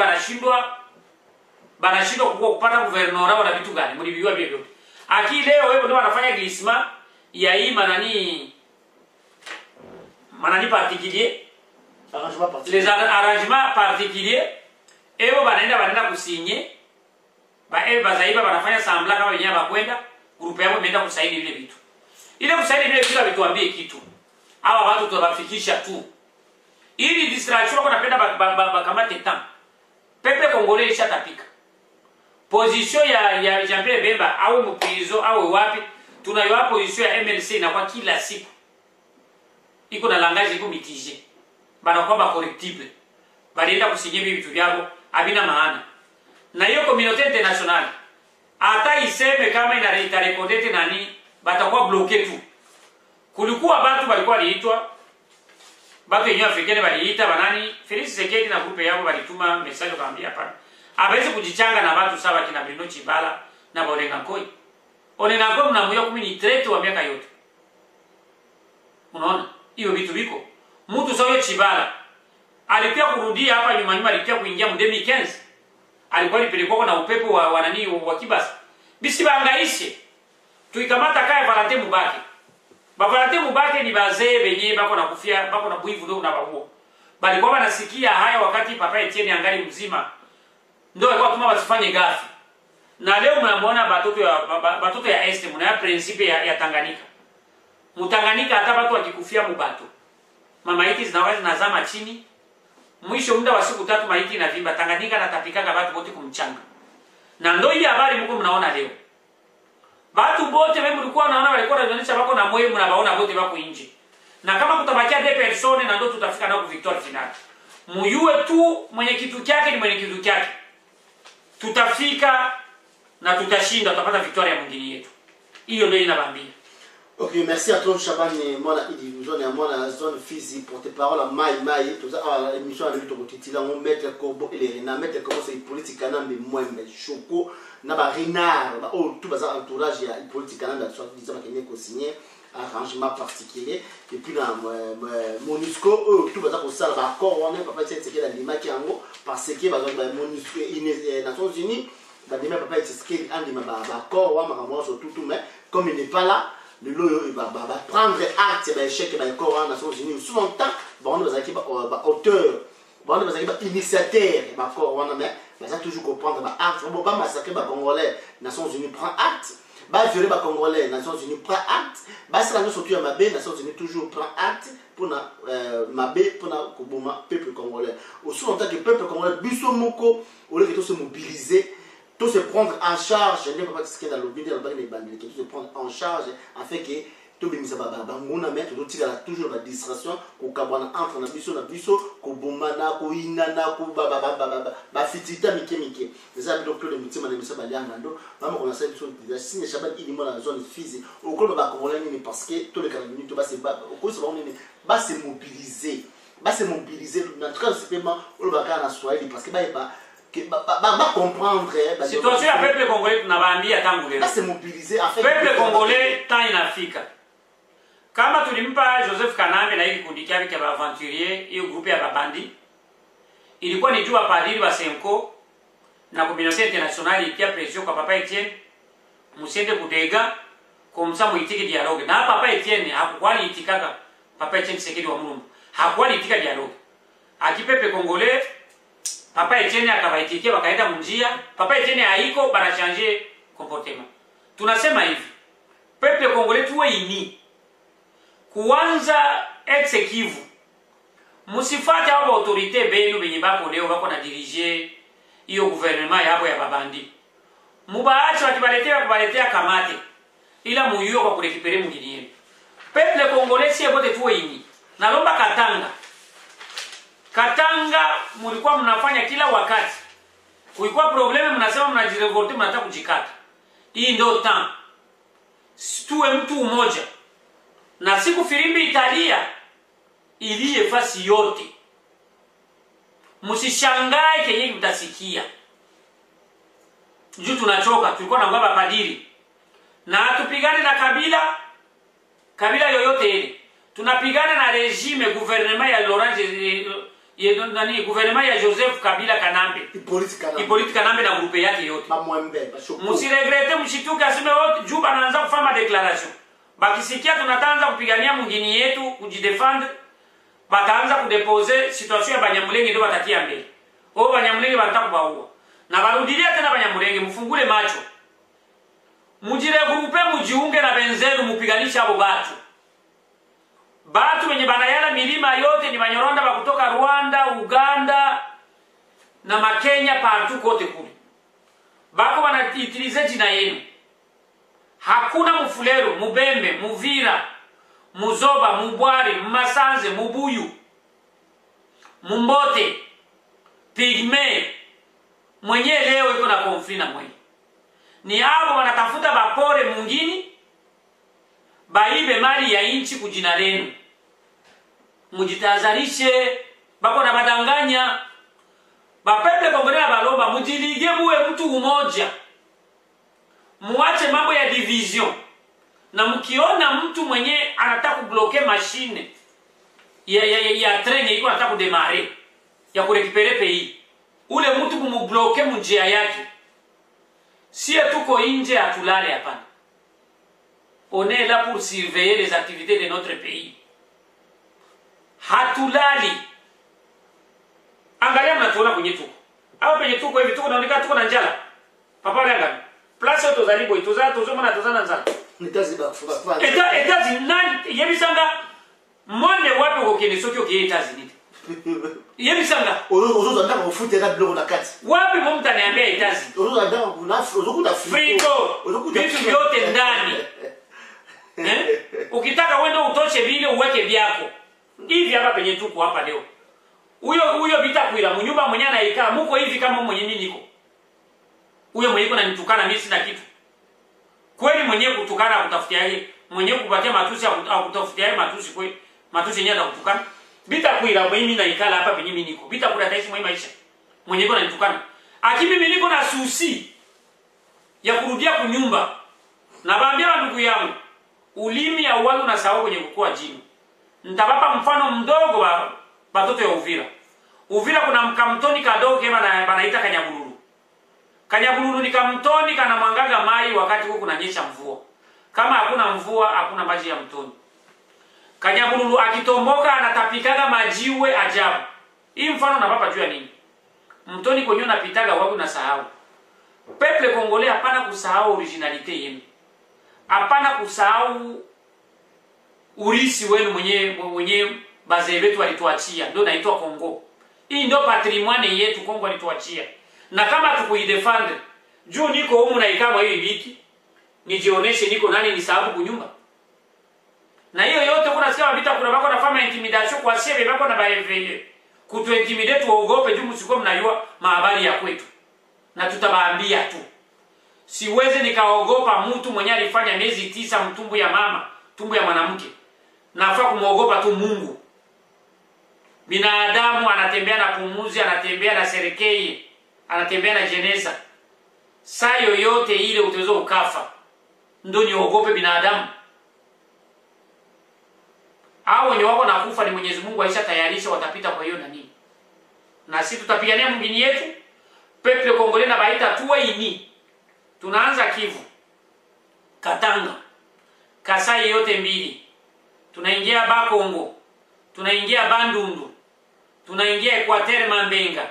banashindwa kupata gouvernorat wala vitu gani mliviwa vile vyote. Aki leo wewe ndio wanafanya glissement ya hii manani particulier les arrangements particuliers eo banaenda kusinye bazaiba banafanya sambla kama wenyewe bakwenda grupu yao imeenda kusaini vile vitu. Ile kusaini vile vitu vituambie kitu. Hawa watu tutawafikisha tu. Ili distraction wako napenda bakamate temps. Pepe Kongole ishatapika. Position ya Jean-Pierre Bemba au mprizo au wapi tunayoa position ya MLC na kwa kila siku. Iko na langage iko mitigé. Banakuwa ba correctible. Balienda kusinye vitu vyao habina maana. Na hiyo communauté internationale hata iseme kama ina reconnaître nani batakuwa bloqué tu. Kulikuwa watu walikuwa waliitwa watu wenyewe Afrikani waliita banani Felix Tshisekedi na grupe yao walituma message kaambia hapana. Hawezi kujichanga na watu sawa kina Bruno Chibala na Olenga Nkoi. Olenga Nkoi mnamuyo 13 wa miaka yote. Unaona? Hiyo vitu viko. Mtu sawa Chibala alipia kurudia hapa nyuma alipia kuingia mu 2015. Alikuwa alipelekwa na upepo wa nani wa Kibasa. Bisi bangaishe. Tuikamata kaya Valente Mubake. Bavalente Mubake ni bazee benye bako na kufia, bako na buivu ndio unabahuo. Balikuwa wanasikia haya wakati Papa Etienne angali mzima. Ndio alikuwa tuma wasifanye gafi. Na leo mnamuona batoto ya Este mna principe ya Tanganyika. Mutanganyika hata watu wakikufia mubato. Mamaiti zinaweza nazama chini. Mwisho muda wa siku 3 maiti na vimba Tanganyika na tapikaga watu wote kumchanga. Na ndio hii habari mko mnaona leo. Watu wote wewe mlikuwa naona walikuwa wanaonyesha wako na moyo mnabaona wote wako nje. Na kama kutabakia 2 persone na ndio tutafika na victoire final. Muyue tu mwenye kitu chake ni mwenye kitu chake. Tutafika na tutashinda, tutapata victoire ya mwingine yetu. Hiyo ndio inawaambia. Ok, merci à toi Chabani, moi la zone, moi la zone physique pour tes paroles à Maï, tout ça, l'émission à l'autre côté, là on met le corbeau et les renards, mettre comment c'est politique canambe moins mais choco, na ba renard, oh tout bazar entourage il y a politique canambe soit disant qu'il est co-signé arrangement particulier et puis là Monusco tout bazar pour ça ba accord on est papa c'est que la lima qui en gros parce que bazar Monusco les Nations Unies ba demain papa c'est ce qui est un de ba accord on va surtout tout mais comme il n'est pas là le loyo va prendre acte ba échec ba corps Nations Unies souvent temps on va qui ba auteur on va qui initiateur ba corps on mais ça toujours comprendre ba acte on va massacrer ba congolais Nations Unies prend acte ba violer ba congolais Nations Unies prend acte ba ça nous surtout à Mabé Nations Unies toujours prend acte pour na Mabé pour na koboma peuple congolais aussi en tant que peuple congolais biso moko au lieu que tout se mobiliser tout se prendre en charge, je ne sais pas ce qu'il y a dans le vidéo, tout se prendre en charge afin que tout le monde ait toujours la distraction, qu'on entre dans le biso, qu'on bomana, qu'on inana, qu'on fitita, mike. C'est ça, donc le métier, madame, ça va aller en Ando. Maman, on a cette chose, si les chabans, ils dans la zone physique, au cours de la Congolais, parce que tous les 40 minutes, va se mobiliser. Va se mobiliser, en tout cas, c'est vraiment, on va faire la soirée, parce que va comprendre situation ya peuple congolais tunawaambia tangu leo se mobiliser afin peuple congolais temps inafika kama tulimpa Joseph Kanambe na hiki kundi chake cha aventurier hiyo groupe ya babandi ilikuwa ni jua padiri wa Senko na communauté internationale ikia pression kwa papa Etienne musiende kudega komsa muitike dialogue na papa Etienne hakukwali itikaka papa Etienne Sekedi wa Mulumbu hakukwali itika dialogue akipepe congolais papa Etienne akabaitikia wakaenda munjia papa Etienne haiko bana changer comportement tunasema hivi peuple congolais tuwe ini kuanza executive musifate hao autorité benu benye bako leo bako na diriger hiyo gouvernement yabo ya babandi mubaacha wakibaletea kamate ila muyuyo kwa kurekipere mwingine peuple congolais sie bote tuwe ini nalomba Katanga mulikuwa mnafanya kila wakati. Kulikuwa probleme mnasema mnajirevolte mnataka kujikata. Hii ndio temps. Tuwe mtu umoja. Na siku filimbi Italia ilie fasi yote. Msishangae kenye mtasikia. Juu tunachoka, tulikuwa na ngaba padiri. Na tupigane na kabila yoyote ile. Tunapigana na regime gouvernement ya Laurent gouvernement ya Joseph Kabila Kanambe Hippolyte Kanambe na grupe yake yote musiregrete mshituke aseme wote juu banaanza kufanya declaration bakisikia tunatanza kupigania mwingine yetu kujidefendre bataanza kudeposer situation ya Banyamulenge ndio batatia mbele Banyamulenge banataka kubaua na barudilia tena Banyamulenge mfungule macho mujiregrupe mujiunge na benzenu mupiganisha abo batu wenye banayala milima yote ni banyoronda bakutoka Rwanda, Uganda na Makenya partout kote kule. Bako wanatitilize jina yenu. Hakuna Mufulero, Mubembe, Muvira, Muzoba, Mubwari, Masanze, Mubuyu, Mumbote, Pigme mwenye leo iko na konfli na mwenye. Ni hao wanatafuta bapore mungini baibe mali ya inchi kujina lenu. Mujitazarishe bako na badanganya bapeple kongolea balomba mujilige muwe mtu umoja muache mambo ya division na mkiona mtu mwenye anataka kubloke machine ya train iko anataka kudemare ya kurekipere pays ule mtu kumubloke munjia yake si tuko nje atulale hapana. On est là pour surveiller les activités de notre pays. Hatulali. Angalia mnatuona kwenye tuko. Hapa penye tuko hivi tuko naonekana tuko na njala. Papa langa. Place auto zalibo tuzomana tuzana njala. Etazi nani yebisanga monde wapi ko kene soki okiye etazi niti. Yebisanga ozo ndaka ufute ka blogo na kati. Wapi mtu ananiambia etazi? Ozo ndaka kunafuta frigo. Vitu vyote ndani. Ukitaka wende utoshe vile uweke vyako. Hivi hapa penye tuko hapa leo. Huyo Bitakwira mnyumba mwenye anaikaa muko hivi kama mwenye mimi niko. Huyo mwenye kuna nitukana mimi sina kitu. Kweli mwenye kutukana kutafutia yeye, mwenye kupatia matusi au kutafutia yeye matusi kweli. Matusi yenyewe atakutukana. Bitakwira mwenye mimi naikala hapa penye mimi niko. Bitakwira taishi mwenye maisha. Mwenye kuna nitukana. Akimi mimi niko na susi ya kurudia kunyumba. Na baambia ndugu yangu ulimi ya watu na sawa kwenye kukua jini. Nitabapa mfano mdogo wa batoto ya Uvira. Uvira kuna mkamtoni kadogo kema na banaita Kanyabululu. Kanyabululu ni kamtoni kana mwangaga mai wakati huko kunanyesha mvua. Kama hakuna mvua hakuna maji ya mtoni. Kanyabululu akitomboka anatapikaga majiwe ajabu. Hii mfano na papa juu ya nini? Mtoni kwenye unapitaga wapi unasahau. Peple Kongole hapana kusahau originalite yenu. Hapana kusahau urisi wenu mwenye bazee wetu walituachia. Ndio naitwa Kongo. Hii ndio patrimoine yetu Kongo alituachia. Na kama tukuidefend, juu niko humu na ikama hii wiki, nijioneshe niko nani ni sababu kunyumba. Na hiyo yote kuna sikia wabita kuna bako nafanya intimidation kwa sebe bako na baevele. Kutu intimidate waogope juu msiko mnajua mahabari ya kwetu. Na tutabaambia tu. Siweze nikaogopa mtu mwenye alifanya miezi 9 mtumbu ya mama, tumbu ya mwanamke. Nafaa kumuogopa tu Mungu. Binadamu anatembea na pumuzi, anatembea na serekei, anatembea na jeneza. Saa yoyote ile utaweza ukafa. Ndio niogope binadamu. Hao wenye wako na kufa ni Mwenyezi Mungu aisha tayarisha watapita kwa hiyo na nini. Na sisi tutapigania mwingine yetu. Peple Kongole na baita tuwe ini. Tunaanza Kivu, Katanga, Kasai yote mbili. Tunaingia Bakongo, tunaingia Bandundu, tunaingia Equateur Mambenga,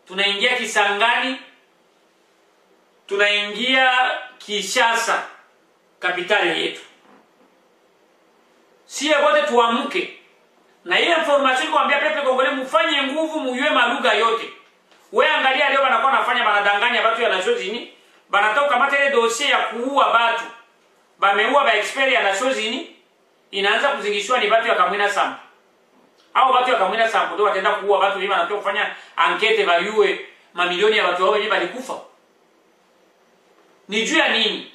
tunaingia Kisangani, tunaingia Kinshasa, kapitali yetu. Siye wote tuamke. Na ile information kuambia Peple Kongole mufanye nguvu muyue malugha yote. Wewe angalia leo wanakuwa nafanya banadanganya watu ya Nations Unies, banatoka kamata ile dossier ya kuua watu. Bameua ba expert ya Nations Unies, inaanza kuzingishwa ni watu ya Kamwina Sampo. Au watu ya Kamwina Sampo ndio wataenda kuua watu hivi wanatoka kufanya ankete bayue mamilioni ya watu wao wenyewe balikufa. Ni juu ya nini?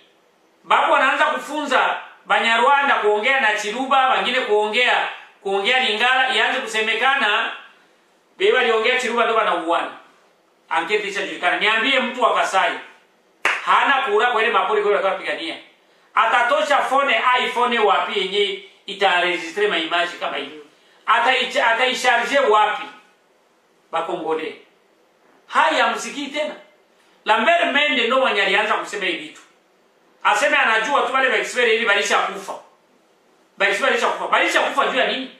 Bako wanaanza kufunza Banyarwanda kuongea na Chiruba, wengine kuongea Lingala, ianze kusemekana beba liongea Chiruba ndio wanauana. Ankete ishajulikana. Niambie mtu wa Kasai hana kura kwa ile mapori kwa kupigania. Atatosha iPhone wapi yenye itaregistre ma image kama hiyo. Ataisharge wapi? Bakongole. Haya msikii tena. Lambert Mende ndio mwenye alianza kusema hivi vitu. Aseme anajua tu wale expert ili balisha kufa. Balisha kufa juu ya nini?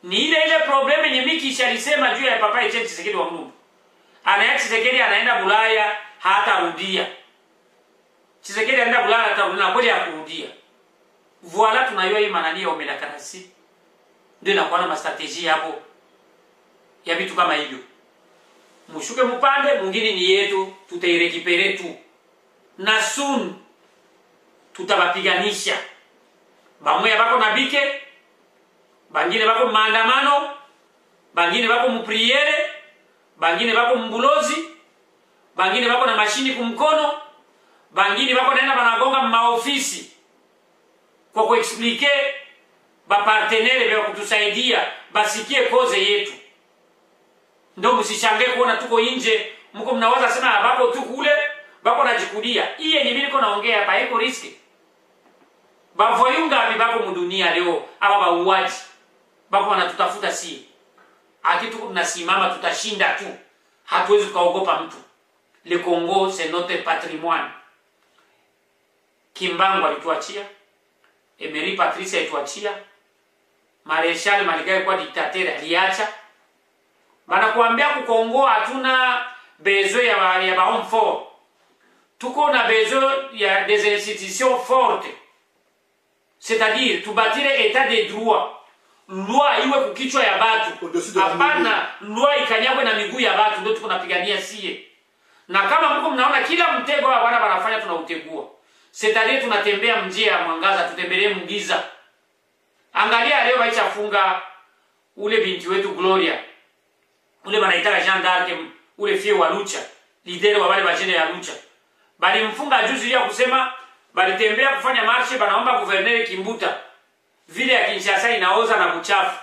Ni ile problem yenye Miki ishalisema juu ya Papa Etienne Tshisekedi wa Mulumbu. Anaenda Tshisekedi anaenda Bulaya hatarudia. Tshisekedi anaenda Bulaya hatarudia na kweli hakurudia. Voila tunayua hii manani ya omelakanasi. Ndio inakuwa na strategy hapo ya vitu kama hivyo. Mushuke mupande mwingine ni yetu, tutairekipere tu. Na soon tutabapiganisha. Bamoya bako na bike, bangine bako maandamano, bangine bako mupriere, bangine bako mbulozi, bangine bako na mashini kumkono, bangine bako naenda banagonga maofisi kwa kuexplike ba partenaire bya kutusaidia basikie koze yetu. Ndio msishangae kuona tuko nje mko mnawaza sema bako tu kule bako najikudia. Hii yenye mimi niko naongea hapa iko riski. Bavoyunga bako mudunia leo aba bauaji. Bako wanatutafuta si. Akitu tunasimama tutashinda tu. Hatuwezi kuogopa mtu. Le Congo c'est notre patrimoine. Kimbangu alituachia. Emery Patrice alituachia. Marechal Maligai kwa dictateur aliacha. Bana kuambia ku Congo hatuna besoin ya ba homme fort. Tuko na besoin ya des institutions fortes. C'est-à-dire tu bâtir état de droit. Loi iwe kukichwa ya batu. Hapana loi ikanyagwe na miguu ya batu ndio tuko napigania sie. Na kama mko mnaona kila mtego wa wana wanafanya tunautegua. C'est-à-dire tunatembea mjia ya mwangaza, tutembelee mgiza. Angalia leo waichafunga ule binti wetu Gloria. Ule banaitaka Jean d'Arc, ule fie wa Lucha, leader wa wale bajene ya Lucha. Bali mfunga juzi ya kusema bali tembea kufanya marche banaomba gouverneur Kimbuta. Vile ya Kinshasa inaoza na buchafu.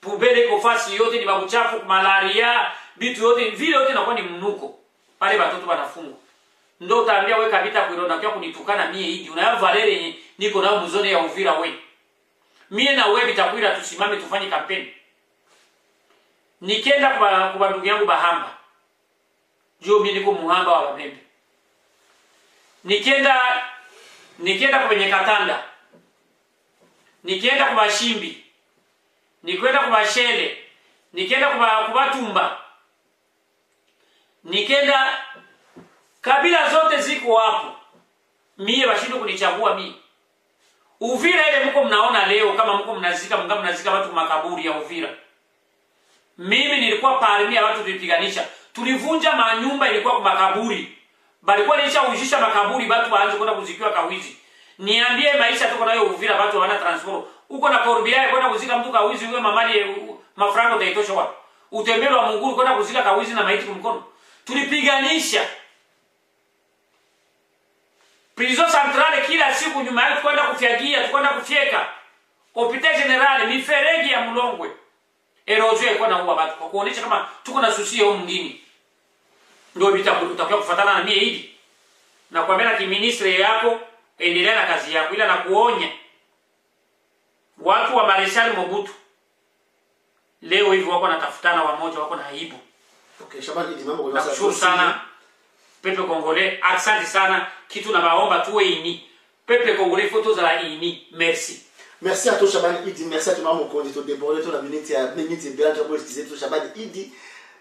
Pubele kofasi yote ni babuchafu, malaria, bitu yote vile yote inakuwa ni mnuko. Pale watoto wanafungwa. Ndio utaambia wewe kabita kuironda kwa kunitukana mie hivi. Unayo Valere niko nao mzone ya Uvira wewe. Mie na wewe bitakwira tusimame tufanye kampeni. Nikenda kwa ndugu yangu Bahamba. Juu mimi niko muhamba wa Bamembe. Nikenda nikienda kwenye Katanda, nikienda kwa Bashimbi, nikienda kwa Bashele, nikienda kwa Batumba, nikienda kabila zote ziko hapo. Mie bashindwe kunichagua mie. Uvira ile mko mnaona leo kama mko mnazika watu makaburi ya Uvira. Mimi nilikuwa parmi ya watu tulipiganisha. Tulivunja manyumba ilikuwa kwa makaburi. Balikuwa nishaujisha makaburi watu waanze kwenda kuzikiwa kawizi. Niambie maisha tuko nayo Uvira watu wana transport. Uko na korbia kwenda kuzika mtu kawizi uwe mamali mafrango utaitosha wapi? Utembele wa Munguru kwenda kuzika kawizi na maiti kumkono. Tulipiganisha. Prison centrale kila siku nyuma yetu kwenda kufyagia, tukwenda kufyeka. Hopital general miferegi ya Mulongwe. Erosion ilikuwa na uwa watu kwa kuonesha kama tuko na susia huko mwingine. Ndio utakuwa kufuatana na mie hivi. Na kuambia kiministri yako endelea na kazi yako ila na kuonya watu wa Marshal Mobutu leo hivi wako natafutana wamoja wako na aibu. Okay, Shabani Idi mambo kwa sababu sana Pepe Congolais, asante sana kitu na baomba tuwe ini. Pepe Congolais photos za la ini. Merci. Merci à toi Shabani Idi, merci à toi maman Kondi to déborder to la minute bela to expliquer to Shabani Idi.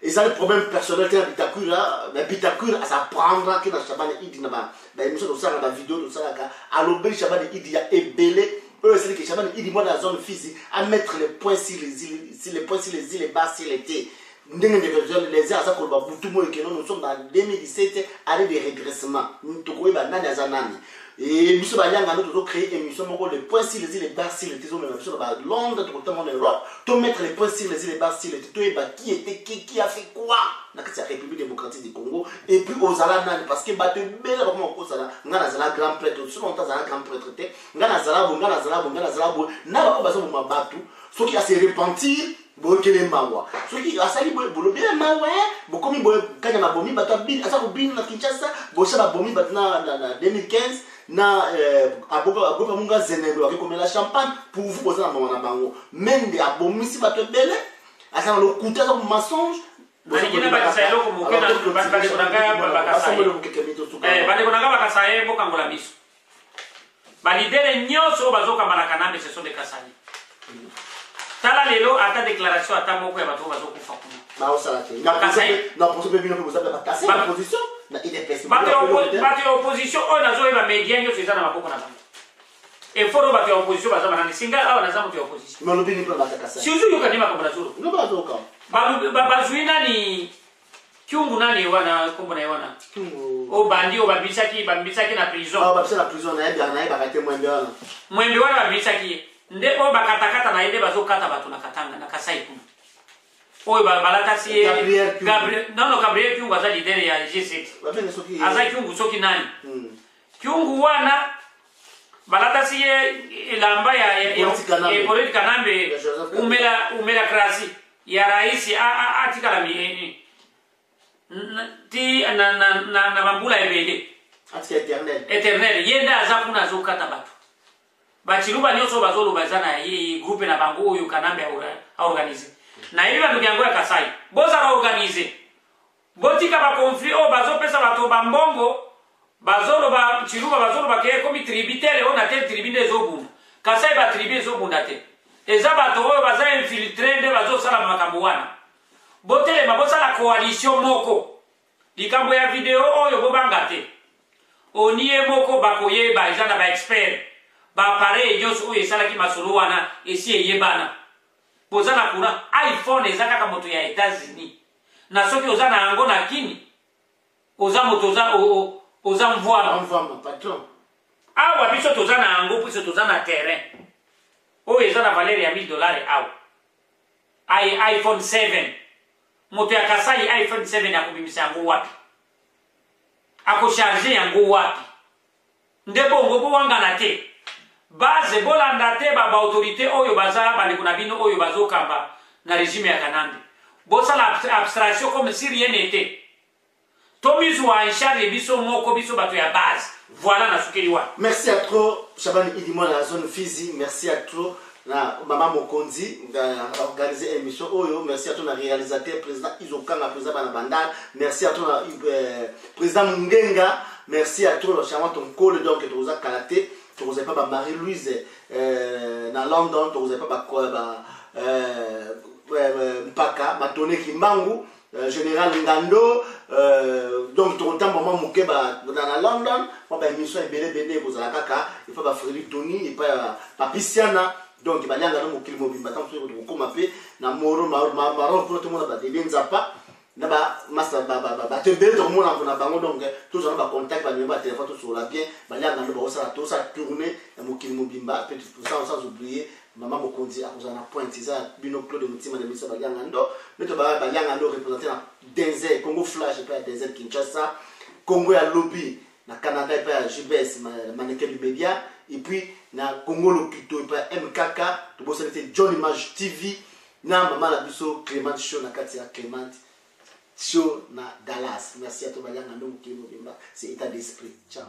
Et ça le problème personnel que Bitakura, mais Bitakura ça prendra que dans Shabani Idi na ba émission de ça la vidéo de ça là à l'obéi Shabani Idi ya ebelé. C'est que Shabani Idi moi dans la zone physique à mettre les points sur les îles, les bas sur les thés. Les airs à Kolba Boutumo et que nous sommes dans 2017 année de redressement. Nous trouvons Banani à Zanani. Et nous sommes allés à nous créer une émission les points sur les îles et bas sur les thés. Nous sommes à Londres, tout en Europe. Tout mettre les points sur les îles et bas sur les thés. Qui était qui a fait quoi dans la République démocratique du Congo. Et puis aux Alanani parce que Baté Bella vraiment au Zala. Ngana Zala grand prêtre. Tout le monde a grand prêtre. Ngana Zala, Ngana Zala, Ngana Zala. N'a pas besoin de m'abattre. Ce qui a se repentir. Bokele mawa soki asali bolobi mawa bokomi kanya mabomi batabi asa kubini na Kinshasa bosha babomi batna na 2015 na aboka munga zenelo akikomela champagne pour vous poser na mama na bango mende abomi si batebele asa na lokuta za mensonge balikina bakisa eloko mokena bande konanga bakasa bande konanga bakasa yebo kangola biso balidere nyoso bazoka malakanambe ce sont des Kasani. Tala lelo ata déclaration ata moko ya bato bazokufa kuna. Ba osalate. Na position bino ko zabe bakase na position na IDPS. Bato opposition on azo eba media nyo sezana maboko na bango. E foro bato opposition bazama na singa awa na zamu opposition. Mais lobi ni plan batakasa. Si uzu yuka nima komba zuru. No bazoka. Bazuina ni Kyungu nani wana kombo na wana. Kyungu. O bandi o babisaki na prison. Ah babisa na prison na eba kate mwembe wana. Mwembe wana babisaki nde o bakatakata na ende bazokata batu na Katanga na Kasai kuna. Oyo balata si Gabriel Kyungu aza leader ya G7. Aza Kyungu soki nani? Kyungu wana balata si lamba ya Polite Kanambe umela krasi ya rais atika la mieni. Ti na bambula ebele. Atika Eternel yenda aza kuna azokata batu. Bachiluba nyoso bazolo bazana hii groupe na bango oyo Kanambe a organiser. Na hivi bantu byango ya Kasai. Boza ba organiser. Botika ba conflit o bazo pesa bato bambongo bazolo ba chiluba bazolo ba ke komi tributaire on a tel tribune zobunda. Kasai ba tribu zobunda te. Eza bato oyo baza infiltré de bazo sala makambo wana. Botele mabosa la coalition moko. Likambo ya video oyo bobanga te. Oniye moko bakoye ba izana ba expert. Ba pare yoso oyo esala ki masolo wana esi eyebana. Bozana kuna iPhone ezaka kama moto ya États-Unis. Na soki ozana yango na kini. Oza moto oza mvwana. Mvwana patron. Awa biso tozana yango biso tozana terrain. Oyo ezana valeur ya $1000 awa. iPhone 7. Moto ya Kasai iPhone 7 akubimisa yango wapi? Ako charger yango wapi? Ndebo ngobo wanga na te. Base bolanda te ba autorité oyo baza bali kuna bino oyo bazokamba na régime ya Kanambe. Bosa la abstraction comme si rien n'était. Tomizu wa charge biso moko biso bato ya base. Voilà na sukeli wa. Merci à toi Shabani Idi moi la zone Fizi, merci à toi na Mama Mokonzi organiser émission oyo, merci à toi na réalisateur président Izokanga président Banabandal, merci à toi président Mungenga merci à toi charmant ton call donc tu as kalaté tu n'osais pas Marie-Louise dans London tu n'osais pas Mpaka Matone Kimbangu Général Ngando donc tout le temps moment mouké dans London moi ben mission est belé pour la kaka il faut pas Frédéric Tony et pas Papiciana donc il va y avoir un mot mobile tant que vous commencez na moro marron pour tout le monde va te bien zappa na ba master ba te belé tout le monde na bango donc tous on va contact ba numéro téléphone tout sur la bien ba ya ngando ba ça tout ça tourner na mokili mobimba peut sans oublier maman Mokondi a posé un point ça bino Claude Mutima de Missa Bagangando mais to ba Bagangando représenté dans Denzel Congo Flash et pas Denzel Kinshasa Congo ya lobby na Canada et pas JBS mannequin du média et puis na Congo Lopito et pas MKK to bo c'était John Image TV na maman la biso Clément Show na Katia Clément Show na Dallas merci à toi Bagangando Mokili Mobimba c'est état d'esprit ciao